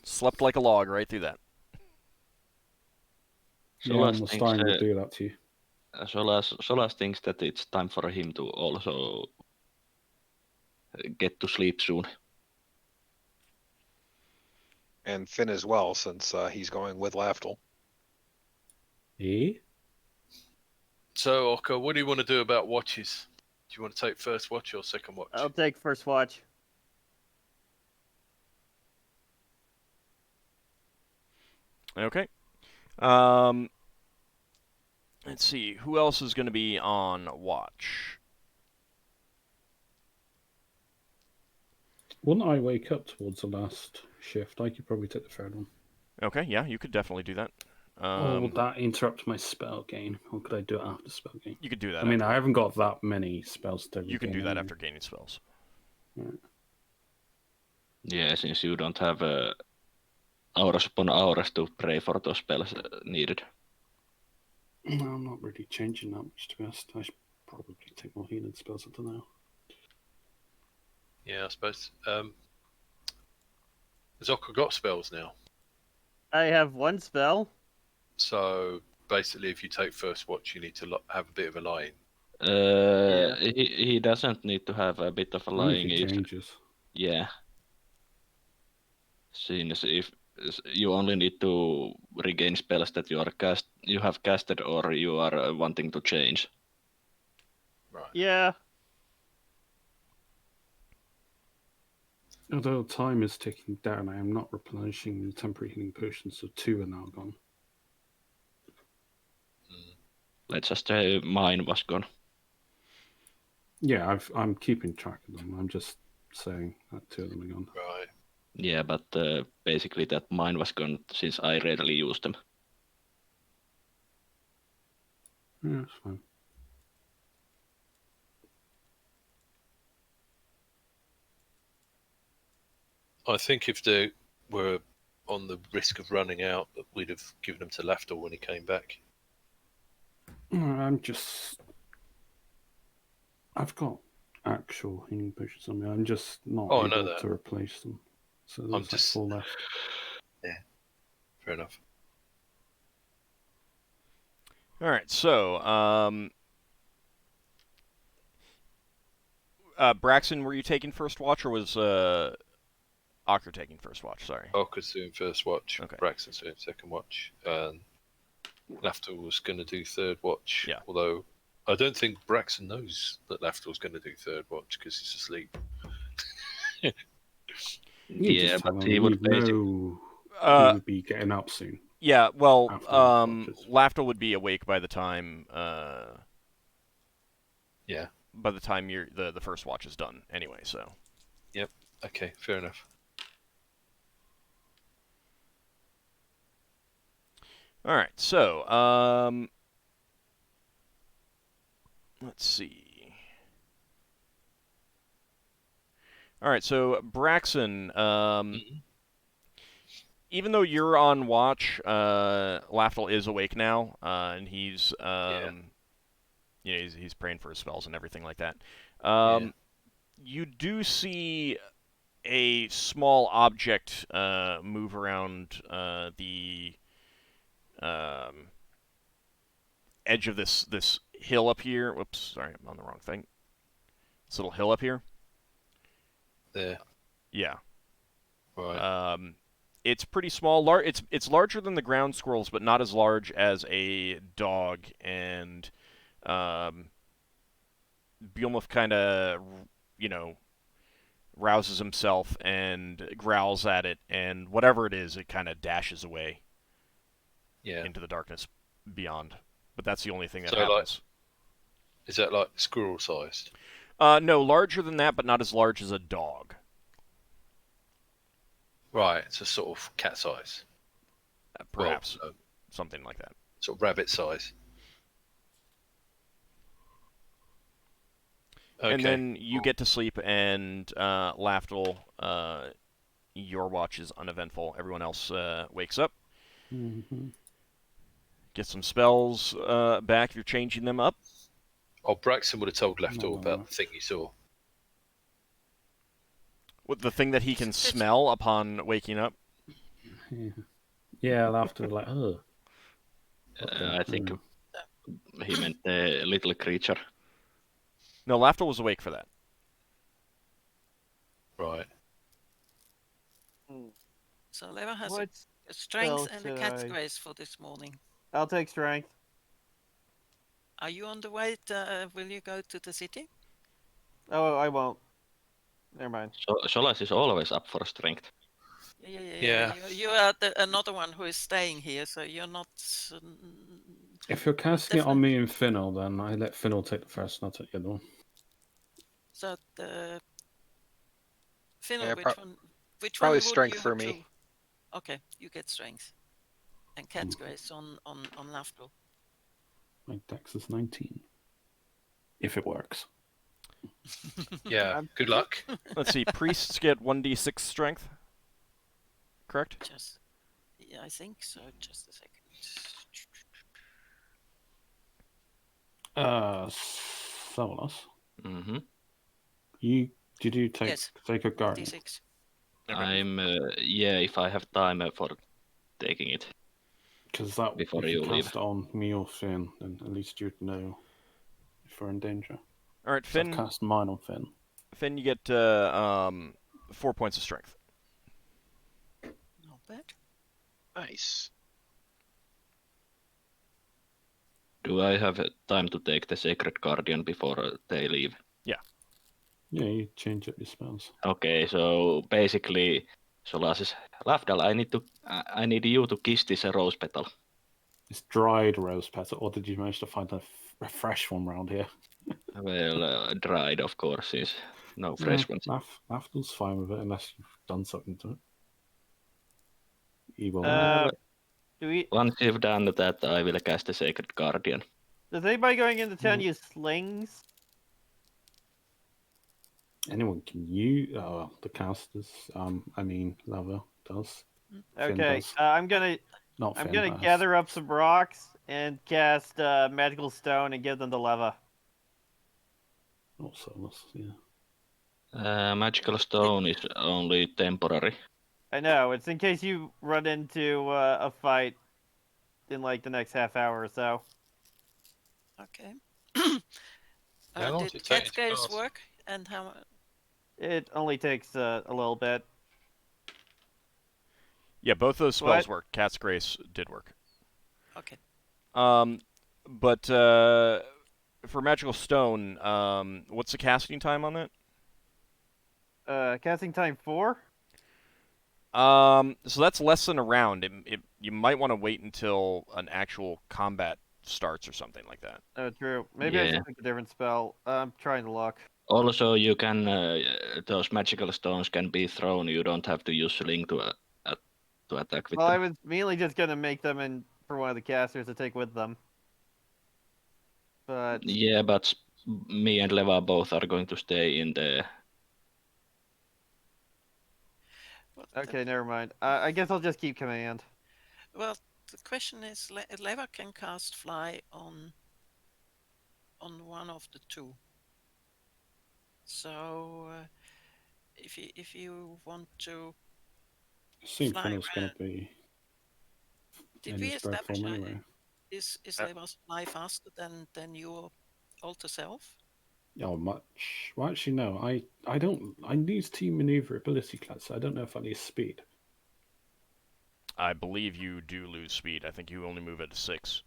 Slept like a log right through that. Yeah, I'm starting to do that to you. Solas thinks that it's time for him to also get to sleep soon. And Finn as well, since he's going with Lafdul. Eh? So, Ockar, what do you want to do about watches? Do you want to take first watch or second watch? I'll take first watch. Okay. Let's see. Who else is going to be on watch? Wouldn't I wake up towards the last shift? I could probably take the third one. Okay, yeah, you could definitely do that. Or would that interrupt my spell gain? Or could I do it after spell gain? You could do that. I mean, I haven't got that many spells to You can do that after gaining spells. Right. Yeah, since you don't have auras upon auras to pray for those spells needed. No, I'm not really changing that much, to be honest. I should probably take more healing spells, I don't know. Yeah, I suppose. Has Ockar got spells now? I have one spell. So basically, if you take first watch, you need to have a bit of a lie in. He doesn't need to have a bit of a lying. Only if it changes. Yeah. Since if you only need to regain spells that you have casted or you are wanting to change. Right. Yeah. Although time is ticking down, I am not replenishing the temporary healing potions, so 2 are now gone. Let's just say mine was gone. Yeah, I'm keeping track of them. I'm just saying that 2 of them are gone. Right. Yeah, but basically that mine was gone since I rarely use them. Yeah, that's fine. I think if they were on the risk of running out, that we'd have given them to Lafdul when he came back. I've got actual healing potions on me. I'm just not I know able that. to replace them. So there's I'm like just 4 left. Yeah, fair enough. All right, so Braxon, were you taking first watch, or was Ockar taking first watch? Sorry. Ockar's doing first watch. Okay. Braxton's doing second watch. And Lafdul was going to do third watch. Yeah. Although I don't think Braxon knows that Lafdul's going to do third watch because he's asleep. You Yeah, just tell but him he would we'd basically. know he would be getting up soon. Yeah, well, After the watches. Lafdul would be awake by the time Yeah. by the time the first watch is done anyway, so. Yep. Okay, fair enough. All right, so let's see. All right, so Braxon, even though you're on watch, Lafdul is awake now, and he's he's praying for his spells and everything like that. You do see a small object move around the edge of this hill up here. Whoops, sorry, I'm on the wrong thing. This little hill up here. There. Yeah. Right. It's pretty small. It's larger than the ground squirrels, but not as large as a dog. And Beowulf kind of, rouses himself and growls at it, and whatever it is, it kind of dashes away into the darkness beyond. But that's the only thing that happens. Is that like squirrel sized? No, larger than that, but not as large as a dog. Right, it's a sort of cat size. Perhaps. Something like that. Sort of rabbit size. Okay. And then you get to sleep, and Lafdul, your watch is uneventful. Everyone else wakes up. Mm-hmm. Get some spells back if you're changing them up. Oh, Braxon would have told Lafdul about the thing he saw. What, the thing that he can smell upon waking up? Yeah, Lafdul like, oh. I think he meant the little creature. No, Lafdul was awake for that. Right. So Leva has a strength and a cat's grace for this morning. I'll take strength. Are you on the way? Will you go to the city? Oh, I won't. Never mind. Solas is always up for strength. Yeah. You are another one who is staying here, so you're not. If you're casting it on me and Finnel, then I let Finnel take the first, and I'll take the other one. So Finnel, which probably one strength would you for have me. to... Okay, you get strength. And cat's grace on Lafdul. My dex is 19. If it works. Yeah, good luck. Let's see, priests get 1d6 strength. Correct? Yeah, I think so. Just a second. Solas. Mm-hmm. Did you take Sacred Guardian? D6. Okay. I'm if I have time for taking it. Because that before if you you leave. cast it on me or Finn, then at least you'd know if we're in danger. All right, So Finn. I've cast mine on Finn. Finn, you get 4 points of strength. Not bad. Nice. Do I have time to take the Sacred Guardian before they leave? Yeah, you change up your spells. Okay, so basically, Solas says, Lafdul, I need you to kiss this rose petal. It's dried rose petal, or did you manage to find a fresh one around here? Well, dried, of course, is no fresh ones. Lafdul's fine with it unless you've done something to it. Evil. Once you've done that, I will cast the Sacred Guardian. Does anybody going into town use slings? Anyone can use. Oh, the casters. Lava does. Okay, does. I'm gonna Finn, gather up some rocks and cast magical stone and give them to Leva. Also, yeah. Magical stone is only temporary. I know, it's in case you run into a fight in like the next half hour or so. Okay. How long does Did it take cat's to grace cast? work? And how? It only takes a little bit. Yeah, both those spells work. Cat's Grace did work. Okay. But for magical stone, what's the casting time on that? Casting time 4. So that's less than a round. You might want to wait until an actual combat starts or something like that. Oh, true. Maybe I Yeah. should pick a different spell. I'm trying to look. Also, you can those magical stones can be thrown. You don't have to use sling to attack with Well, I them. was mainly just gonna make them in for one of the casters to take with them. But Yeah, but me and Leva both are going to stay in the. Well, okay, never mind. I guess I'll just keep command. well, the question is, Leva can cast fly on one of the two. So if you want to, I assume fly Finnel's going around. to be Did in we his bird establish form anyway. is Leva's fly faster than your alter self? Oh, much. Well, actually, no. I don't. I use 2 maneuverability class, so I don't know if I lose speed. I believe you do lose speed. I think you only move at 6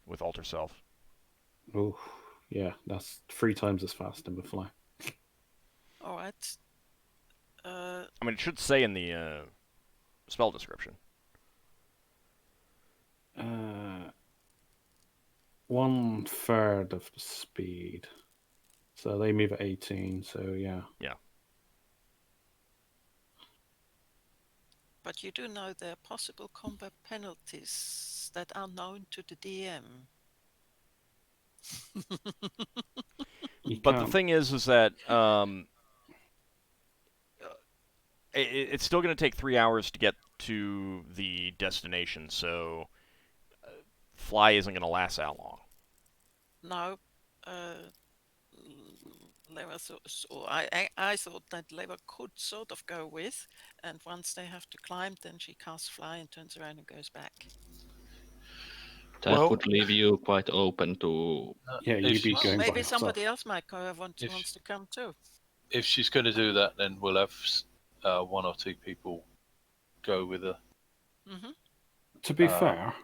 with alter self. Oh, yeah. That's 3 times as fast in the fly. All right. I mean, it should say in the spell description. 1/3 of the speed. So they move at 18, so yeah. Yeah. But you do know there are possible combat penalties that are known to the DM. But the thing is that it's still going to take 3 hours to get to the destination, so fly isn't going to last that long. No, Leva I thought that Leva could sort of go with, and once they have to climb, then she casts fly and turns around and goes back. That would leave you quite open to. Yeah, you'd be going by maybe yourself. somebody else might wants to come too. If she's going to do that, then we'll have 1 or 2 people go with her. Mm-hmm. To be fair,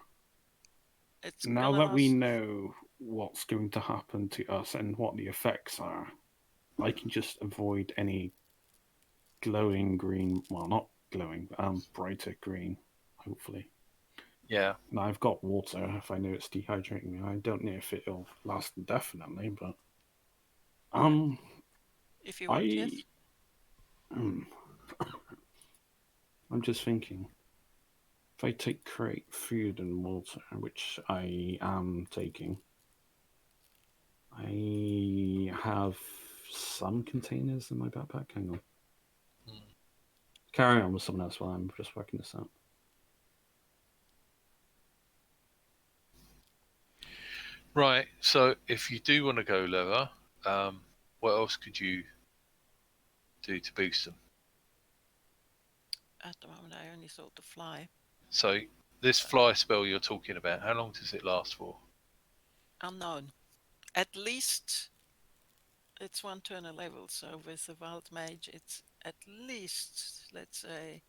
it's now that we know what's going to happen to us and what the effects are, I can just avoid any glowing green. Well, not glowing, brighter green, hopefully. Yeah. Now I've got water if I know it's dehydrating me. I don't know if it'll last indefinitely, but if you want, yes. I'm just thinking. If I take crate food and water, which I am taking, I have some containers in my backpack. Hang on. Carry on with someone else while I'm just working this out. Right, so if you do want to go Leva, what else could you do to boost them? At the moment, I only thought to fly. So this fly spell you're talking about, how long does it last for? Unknown. At least it's 1 turn a level, so with the wild mage, it's at least, let's say,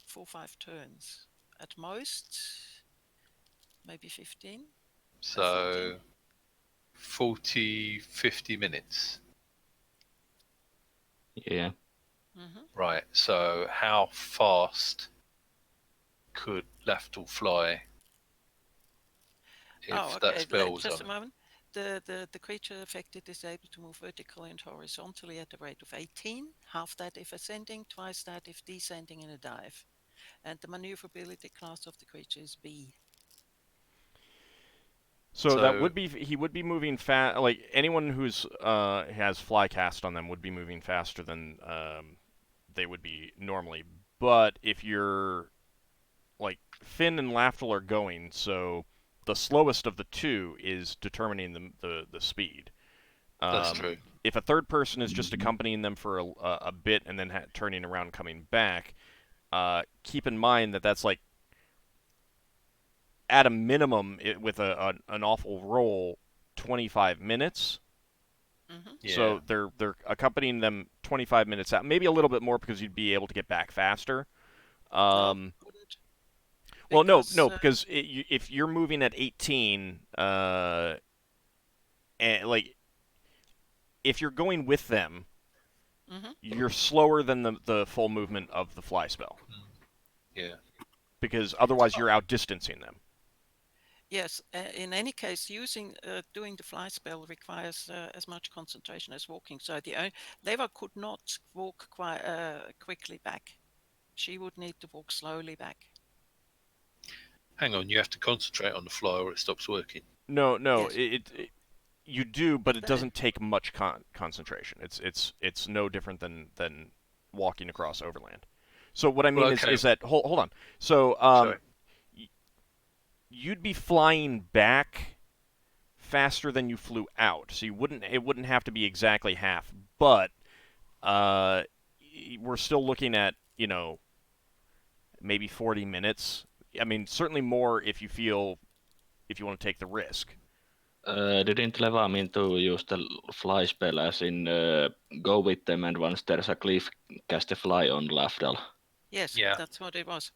4 or 5 turns. At most, maybe 15. So 40, 50 minutes. Yeah. Mm-hmm. Right, so how fast could Lafdul fly if that spell was just on a moment. The creature affected is able to move vertically and horizontally at a rate of 18, half that if ascending, twice that if descending in a dive. And the maneuverability class of the creature is B. So that would be he would be moving fast. Like anyone who's has fly cast on them would be moving faster than they would be normally. But if you're like Finn and Lafdul are going, so the slowest of the two is determining the speed. That's true. If a third person is just accompanying them for a bit and then turning around and coming back, keep in mind that that's like at a minimum with an awful roll 25 minutes. Mm-hmm. Yeah. So they're accompanying them 25 minutes out, maybe a little bit more because you'd be able to get back faster. Well, no, because if you're moving at 18 and and like if you're going with them, Mm-hmm. you're slower than the full movement of the fly spell. Yeah. Because otherwise you're outdistancing them. Yes. In any case, doing the fly spell requires as much concentration as walking. So Leva could not walk quite quickly back. She would need to walk slowly back. Hang on, you have to concentrate on the fly or it stops working. No, Yes. you do, but it But, doesn't take much concentration. It's no different than walking across overland. So what I mean Well, okay. is that hold on. So Sorry. you'd be flying back faster than you flew out. So it wouldn't have to be exactly half, but we're still looking at, maybe 40 minutes. I mean, certainly more if you want to take the risk. Didn't Leva mean to use the fly spell as in go with them and once there's a cliff, cast a fly on Lafdul? yes, Yeah. that's what it was.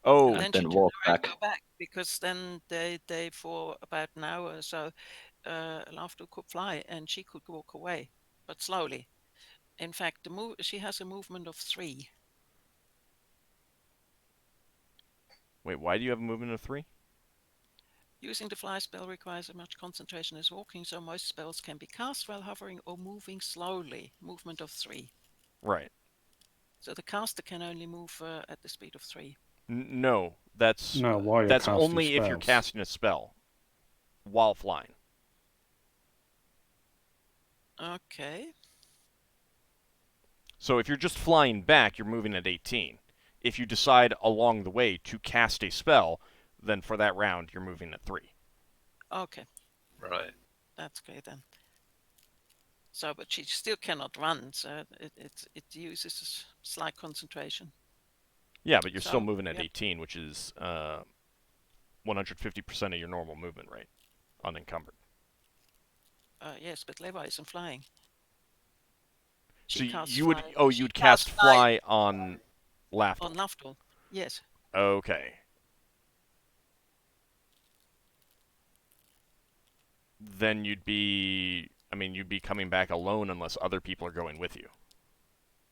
Oh, And And then then she walk turned back. to go back because then they for about an hour or so, Lafdul could fly and she could walk away, but slowly. In fact, she has a movement of 3. wait, why do you have a movement of 3? Using the fly spell requires as much concentration as walking, so most spells can be cast while hovering or moving slowly. Movement of 3. Right. So the caster can only move at the speed of 3. No, that's No, while you're that's casting only if you're spells. casting a spell while flying. Okay. So if you're just flying back, you're moving at 18. If you decide along the way to cast a spell, then for that round you're moving at 3. Okay. Right. That's great then. So, but she still cannot run, so it uses slight concentration. Yeah, but you're still So, moving at yep. 18, which is 150% of your normal movement rate, unencumbered. Yes, but Leva isn't flying. So She casts you would fly. She you'd casts cast fly on Lafdul. on Lafdul. Yes. Okay. Then you'd be coming back alone unless other people are going with you.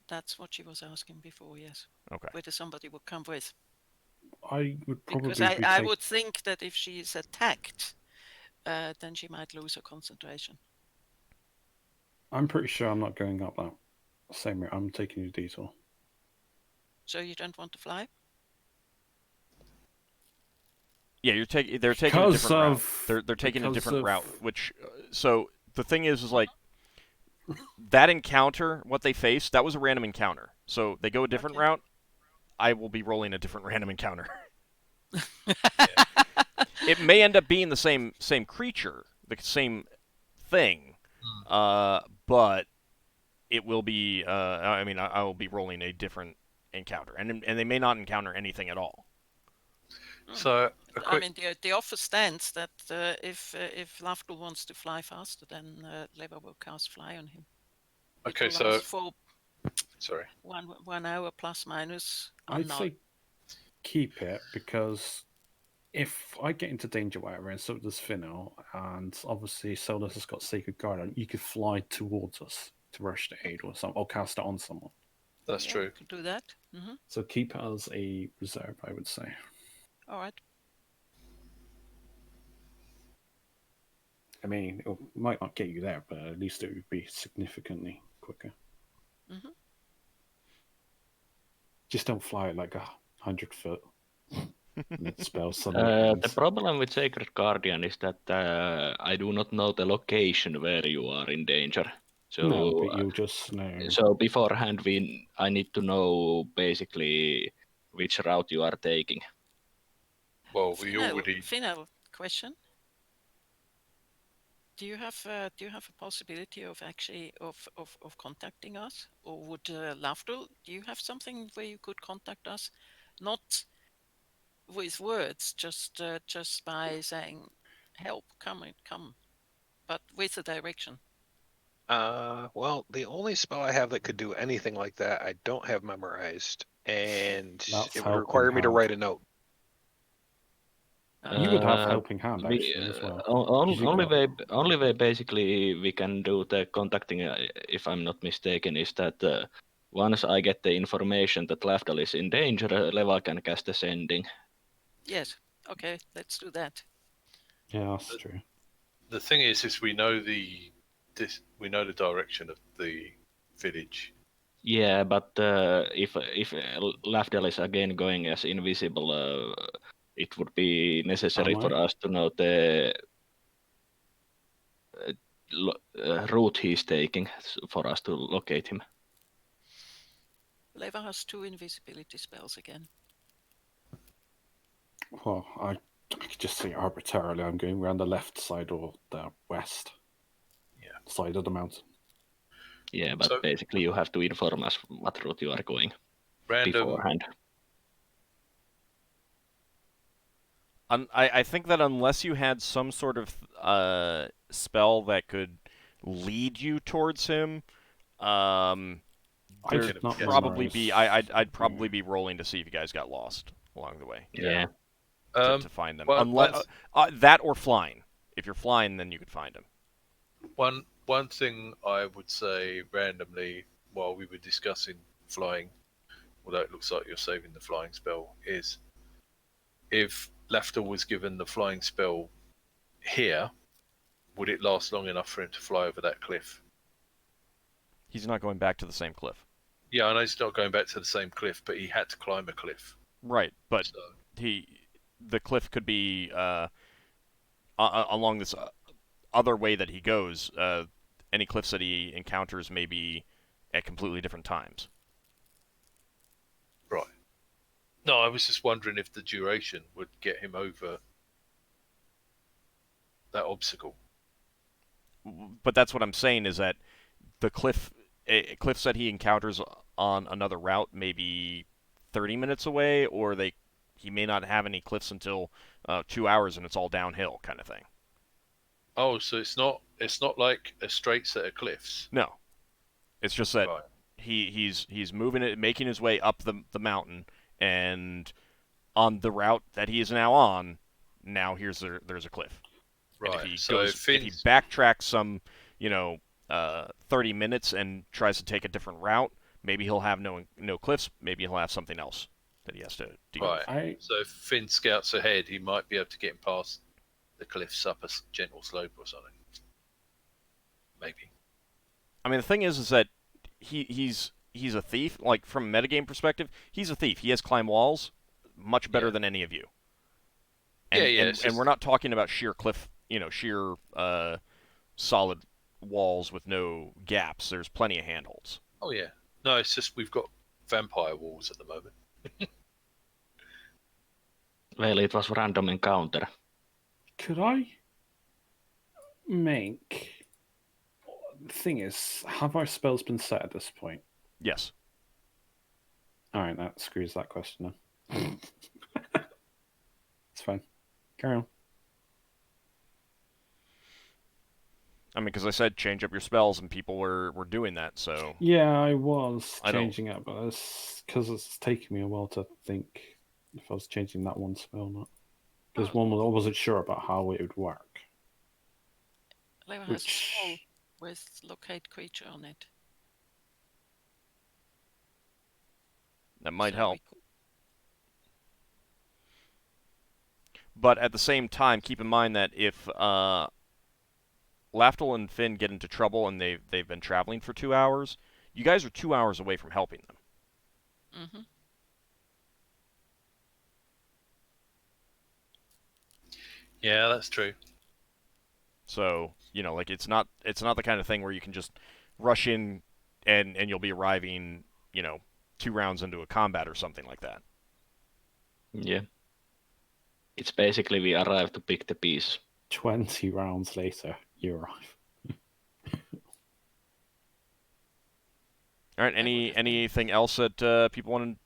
That's what she was asking before, yes. Okay. Whether somebody would come with. I would probably Because be I would think that if she is attacked, then she might lose her concentration. I'm pretty sure I'm not going up that same route. I'm taking a detour. So you don't want to fly? Yeah, they're taking a different route. They're taking a different route, which so the thing is like that encounter, what they faced, that was a random encounter. So they go a different route, I will be rolling a different random encounter. It may end up being the same creature, the same thing, but it will be. I will be rolling a different encounter, and they may not encounter anything at all. So I mean, the offer stands that if Lafdul wants to fly faster, then Leva will cast fly on him. Okay, it will last so for sorry, 1 hour plus minus. I'd say keep it because if I get into danger, whatever, and so does Finnel'ar, and obviously Solas has got Sacred Guardian, you could fly towards us to rush to aid or something, or cast it on someone. That's true. You could do that. Mm-hmm. So keep it as a reserve, I would say. All right. I mean, it might not get you there, but at least it would be significantly quicker. Mm-hmm. Just don't fly at like 100 foot. The problem with Sacred Guardian is that I do not know the location where you are in danger. So, no, but you'll just know. So beforehand, I need to know basically which route you are taking. Well, we already. Finnel'ar, question. Do you have a possibility of actually of contacting us, or would Lafdul? Do you have something where you could contact us, not with words, just by saying, "Help, come," but with a direction? Well, the only spell I have that could do anything like that, I don't have memorized, and it would require me to write a note. You would have Uh, helping hand we, actually as well. only way basically we can do the contacting, if I'm not mistaken, is that once I get the information that Lafdul is in danger, Leva can cast a sending. Yes. Okay, let's do that. Yeah, that's true. The thing is we know the direction of the village. Yeah, but if Lafdul is again going as invisible, it would be necessary for us to know the route he's taking for us to locate him. Leva has 2 invisibility spells again. Well, I could just say arbitrarily I'm going around the left side or the west side of the mountain. Yeah, but basically you have to inform us what route you are going beforehand. I think that unless you had some sort of spell that could lead you towards him, there'd probably be I'd probably be rolling to see if you guys got lost along the way. Yeah. To find them, unless that or flying. If you're flying, then you could find them. One thing I would say randomly while we were discussing flying, although it looks like you're saving the flying spell, is if Lafdul was given the flying spell here, would it last long enough for him to fly over that cliff? He's not going back to the same cliff. Yeah, I know he's not going back to the same cliff, but he had to climb a cliff. Right, but the cliff could be along this other way that he goes. Any cliffs that he encounters may be at completely different times. Right. No, I was just wondering if the duration would get him over that obstacle. But that's what I'm saying is that the cliffs that he encounters on another route may be 30 minutes away, or he may not have any cliffs until 2 hours and it's all downhill kind of thing. Oh, so it's not like a straight set of cliffs. No, it's just that he's moving it, making his way up the mountain, and on the route that he is now on, now there's a cliff. Right. And if he backtracks some 30 minutes and tries to take a different route, maybe he'll have no cliffs. Maybe he'll have something else that he has to deal with. Right. So if Finn scouts ahead, he might be able to get him past the cliffs up a gentle slope or something. Maybe. I mean, the thing is that he's a thief. Like, from a metagame perspective, he's a thief. He has climb walls much better than any of you. And, and we're not talking about sheer cliff, sheer solid walls with no gaps. There's plenty of handholds. Oh, yeah. No, it's just we've got vampire walls at the moment. Well, it was random encounter. Could I make... The thing is, have our spells been set at this point? Yes. Alright, that screws that question then. It's fine. Carry on. I mean, because I said change up your spells, and people were doing that, so... Yeah, I was changing it, but it's because it's taking me a while to think if I was changing that one spell or not. Because I wasn't sure about how it would work. Leva has a spell with locate creature on it. That might help. But at the same time, keep in mind that if Lafdul and Finn get into trouble and they've been traveling for 2 hours, you guys are 2 hours away from helping them. Mm-hmm. Yeah, that's true. So, like it's not the kind of thing where you can just rush in and you'll be arriving, 2 rounds into a combat or something like that. Yeah. It's basically we arrive to pick the piece. 20 rounds later, you arrive. All right. Anything else that people want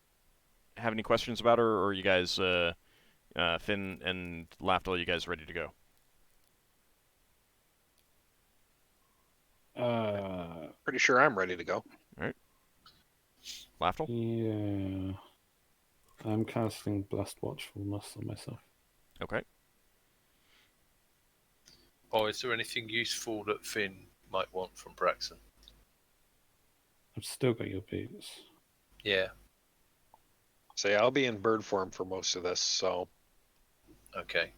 to have any questions about, or are you guys, Finn and Lafdul, you guys ready to go? Pretty sure I'm ready to go. All right. Lafdul? Yeah. I'm casting Blessed Watchfulness on myself. Okay. Or is there anything useful that Finn might want from Braxon? I've still got your boots. Yeah. So yeah, I'll be in bird form for most of this, so Okay.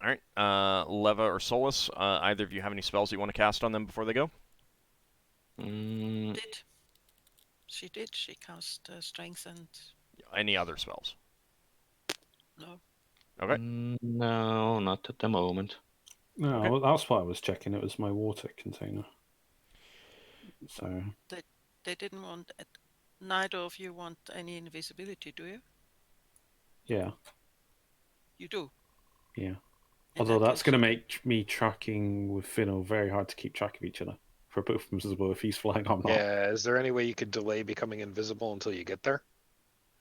All right. Leva or Solas, either of you have any spells you want to cast on them before they go? Mm, Did. She did. She cast strength and Any other spells? no. Okay. no, not at the moment. No, Okay. well, that's why I was checking. It was my water container. So They didn't want. Neither of you want any invisibility, do you? yeah, You do. yeah. In Although that that's case, going to make me tracking with Finnel very hard to keep track of each other. For both invisible if he's flying, I'm not. yeah. Is there any way you could delay becoming invisible until you get there?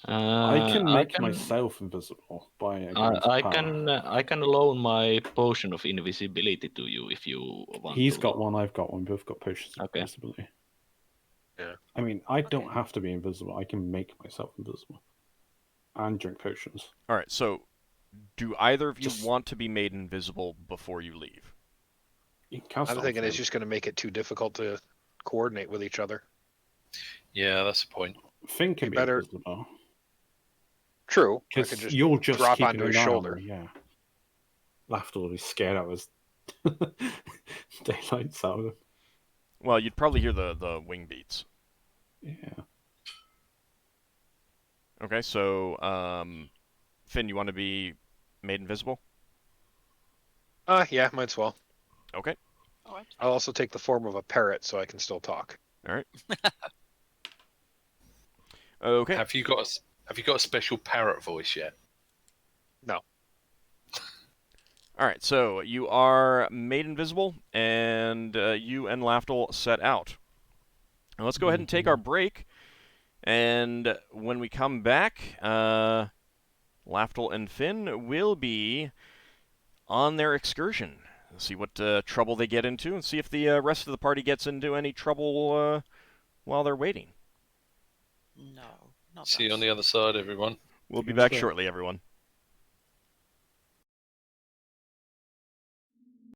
I can make I myself invisible by a guy's I power. can loan my potion of invisibility to you if you want. He's got one, I've got one. Both got potions of Okay. invisibility. Yeah. I mean, I Okay. don't have to be invisible. I can make myself invisible and drink potions. All right. So, do either of you Just- want to be made invisible before you leave? You can cast I'm it on thinking it's Finn. just going to make it too difficult to coordinate with each other. Yeah, that's the point. Finn can You be better- invisible True. I could because just you'll just drop keep onto an his eye on shoulder. me, yeah. Lafdul will be scared out of his daylights out of him. Well, you'd probably hear the wing beats. Yeah. Okay. So, Finn, you want to be made invisible? Yeah, might as well. Okay. all right. I'll also take the form of a parrot so I can still talk. All right. Okay. Have you got a special parrot voice yet? No. All right, so you are made invisible, and you and Lafdul set out. Now let's go ahead and take our break, and when we come back, Lafdul and Finn will be on their excursion. See what trouble they get into, and see if the rest of the party gets into any trouble while they're waiting. No, not See you us. on the other side, everyone. We'll be Yeah, back sure. shortly, everyone.